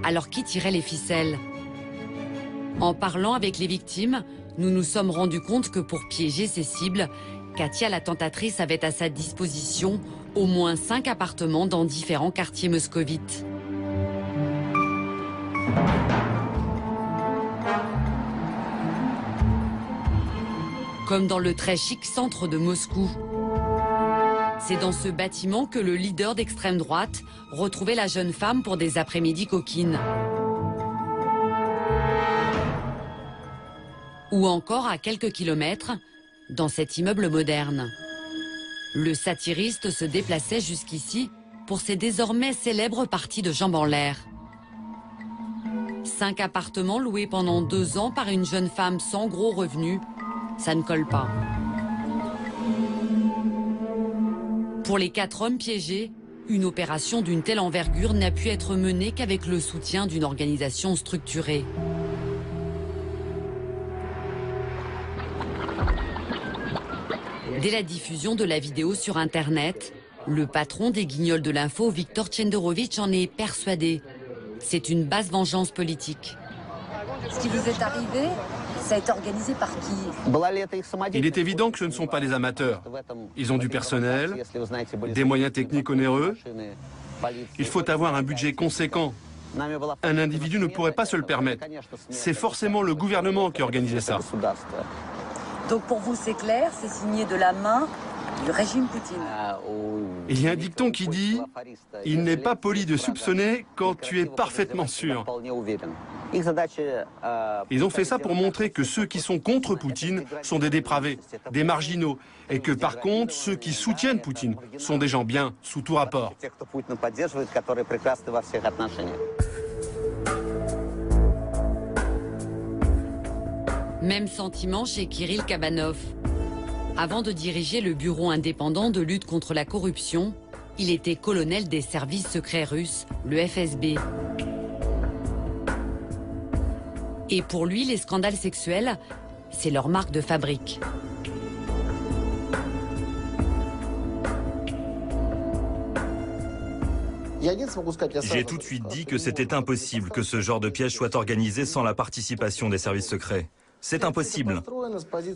Alors qui tirait les ficelles? En parlant avec les victimes, nous nous sommes rendus compte que pour piéger ses cibles, Katia la tentatrice avait à sa disposition au moins 5 appartements dans différents quartiers moscovites. Comme dans le très chic centre de Moscou. C'est dans ce bâtiment que le leader d'extrême droite retrouvait la jeune femme pour des après-midi coquines. Ou encore à quelques kilomètres, dans cet immeuble moderne. Le satiriste se déplaçait jusqu'ici pour ses désormais célèbres parties de jambes en l'air. 5 appartements loués pendant 2 ans par une jeune femme sans gros revenus, ça ne colle pas. Pour les 4 hommes piégés, une opération d'une telle envergure n'a pu être menée qu'avec le soutien d'une organisation structurée. Dès la diffusion de la vidéo sur Internet, le patron des Guignols de l'info, Viktor Tchenderovitch, en est persuadé. C'est une basse vengeance politique. Ce qui vous est arrivé, ça a été organisé par qui? Il est évident que ce ne sont pas des amateurs. Ils ont du personnel, des moyens techniques onéreux. Il faut avoir un budget conséquent. Un individu ne pourrait pas se le permettre. C'est forcément le gouvernement qui a organisé ça. Donc pour vous, c'est clair, c'est signé de la main du régime Poutine. Il y a un dicton qui dit « Il n'est pas poli de soupçonner quand tu es parfaitement sûr ». Ils ont fait ça pour montrer que ceux qui sont contre Poutine sont des dépravés, des marginaux, et que par contre, ceux qui soutiennent Poutine sont des gens bien, sous tout rapport. Même sentiment chez Kirill Kabanov. Avant de diriger le bureau indépendant de lutte contre la corruption, il était colonel des services secrets russes, le FSB. Et pour lui, les scandales sexuels, c'est leur marque de fabrique. J'ai tout de suite dit que c'était impossible que ce genre de piège soit organisé sans la participation des services secrets. C'est impossible.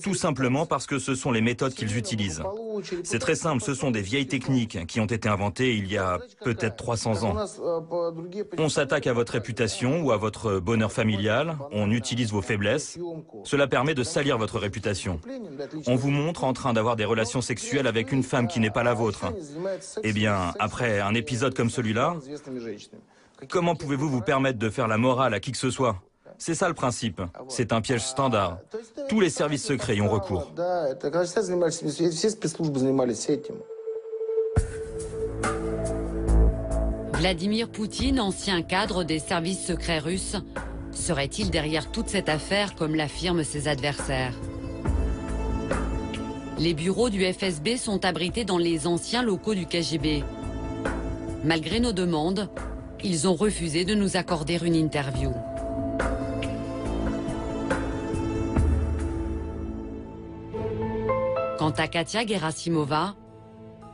Tout simplement parce que ce sont les méthodes qu'ils utilisent. C'est très simple, ce sont des vieilles techniques qui ont été inventées il y a peut-être 300 ans. On s'attaque à votre réputation ou à votre bonheur familial, on utilise vos faiblesses. Cela permet de salir votre réputation. On vous montre en train d'avoir des relations sexuelles avec une femme qui n'est pas la vôtre. Eh bien, après un épisode comme celui-là, comment pouvez-vous vous permettre de faire la morale à qui que ce soit ? C'est ça le principe. C'est un piège standard. Tous les services secrets y ont recours. Vladimir Poutine, ancien cadre des services secrets russes, serait-il derrière toute cette affaire comme l'affirment ses adversaires? Les bureaux du FSB sont abrités dans les anciens locaux du KGB. Malgré nos demandes, ils ont refusé de nous accorder une interview. Quant à Katia Gerasimova,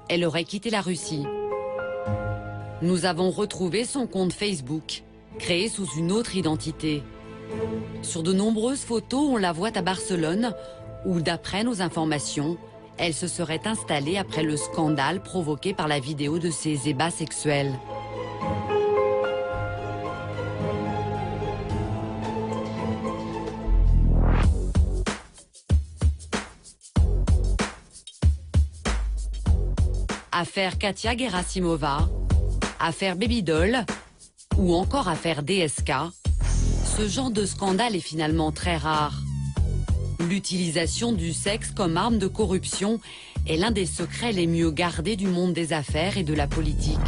elle aurait quitté la Russie. Nous avons retrouvé son compte Facebook, créé sous une autre identité. Sur de nombreuses photos, on la voit à Barcelone, où d'après nos informations, elle se serait installée après le scandale provoqué par la vidéo de ses ébats sexuels. Affaire Katia Gerasimova, affaire Babydoll ou encore affaire DSK, ce genre de scandale est finalement très rare. L'utilisation du sexe comme arme de corruption est l'un des secrets les mieux gardés du monde des affaires et de la politique.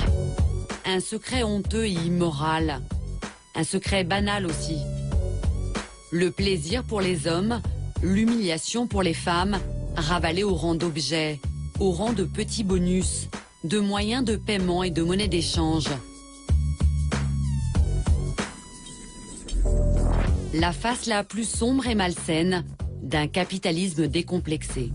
Un secret honteux et immoral. Un secret banal aussi. Le plaisir pour les hommes, l'humiliation pour les femmes, ravalés au rang d'objets, au rang de petits bonus, de moyens de paiement et de monnaie d'échange. La face la plus sombre et malsaine d'un capitalisme décomplexé.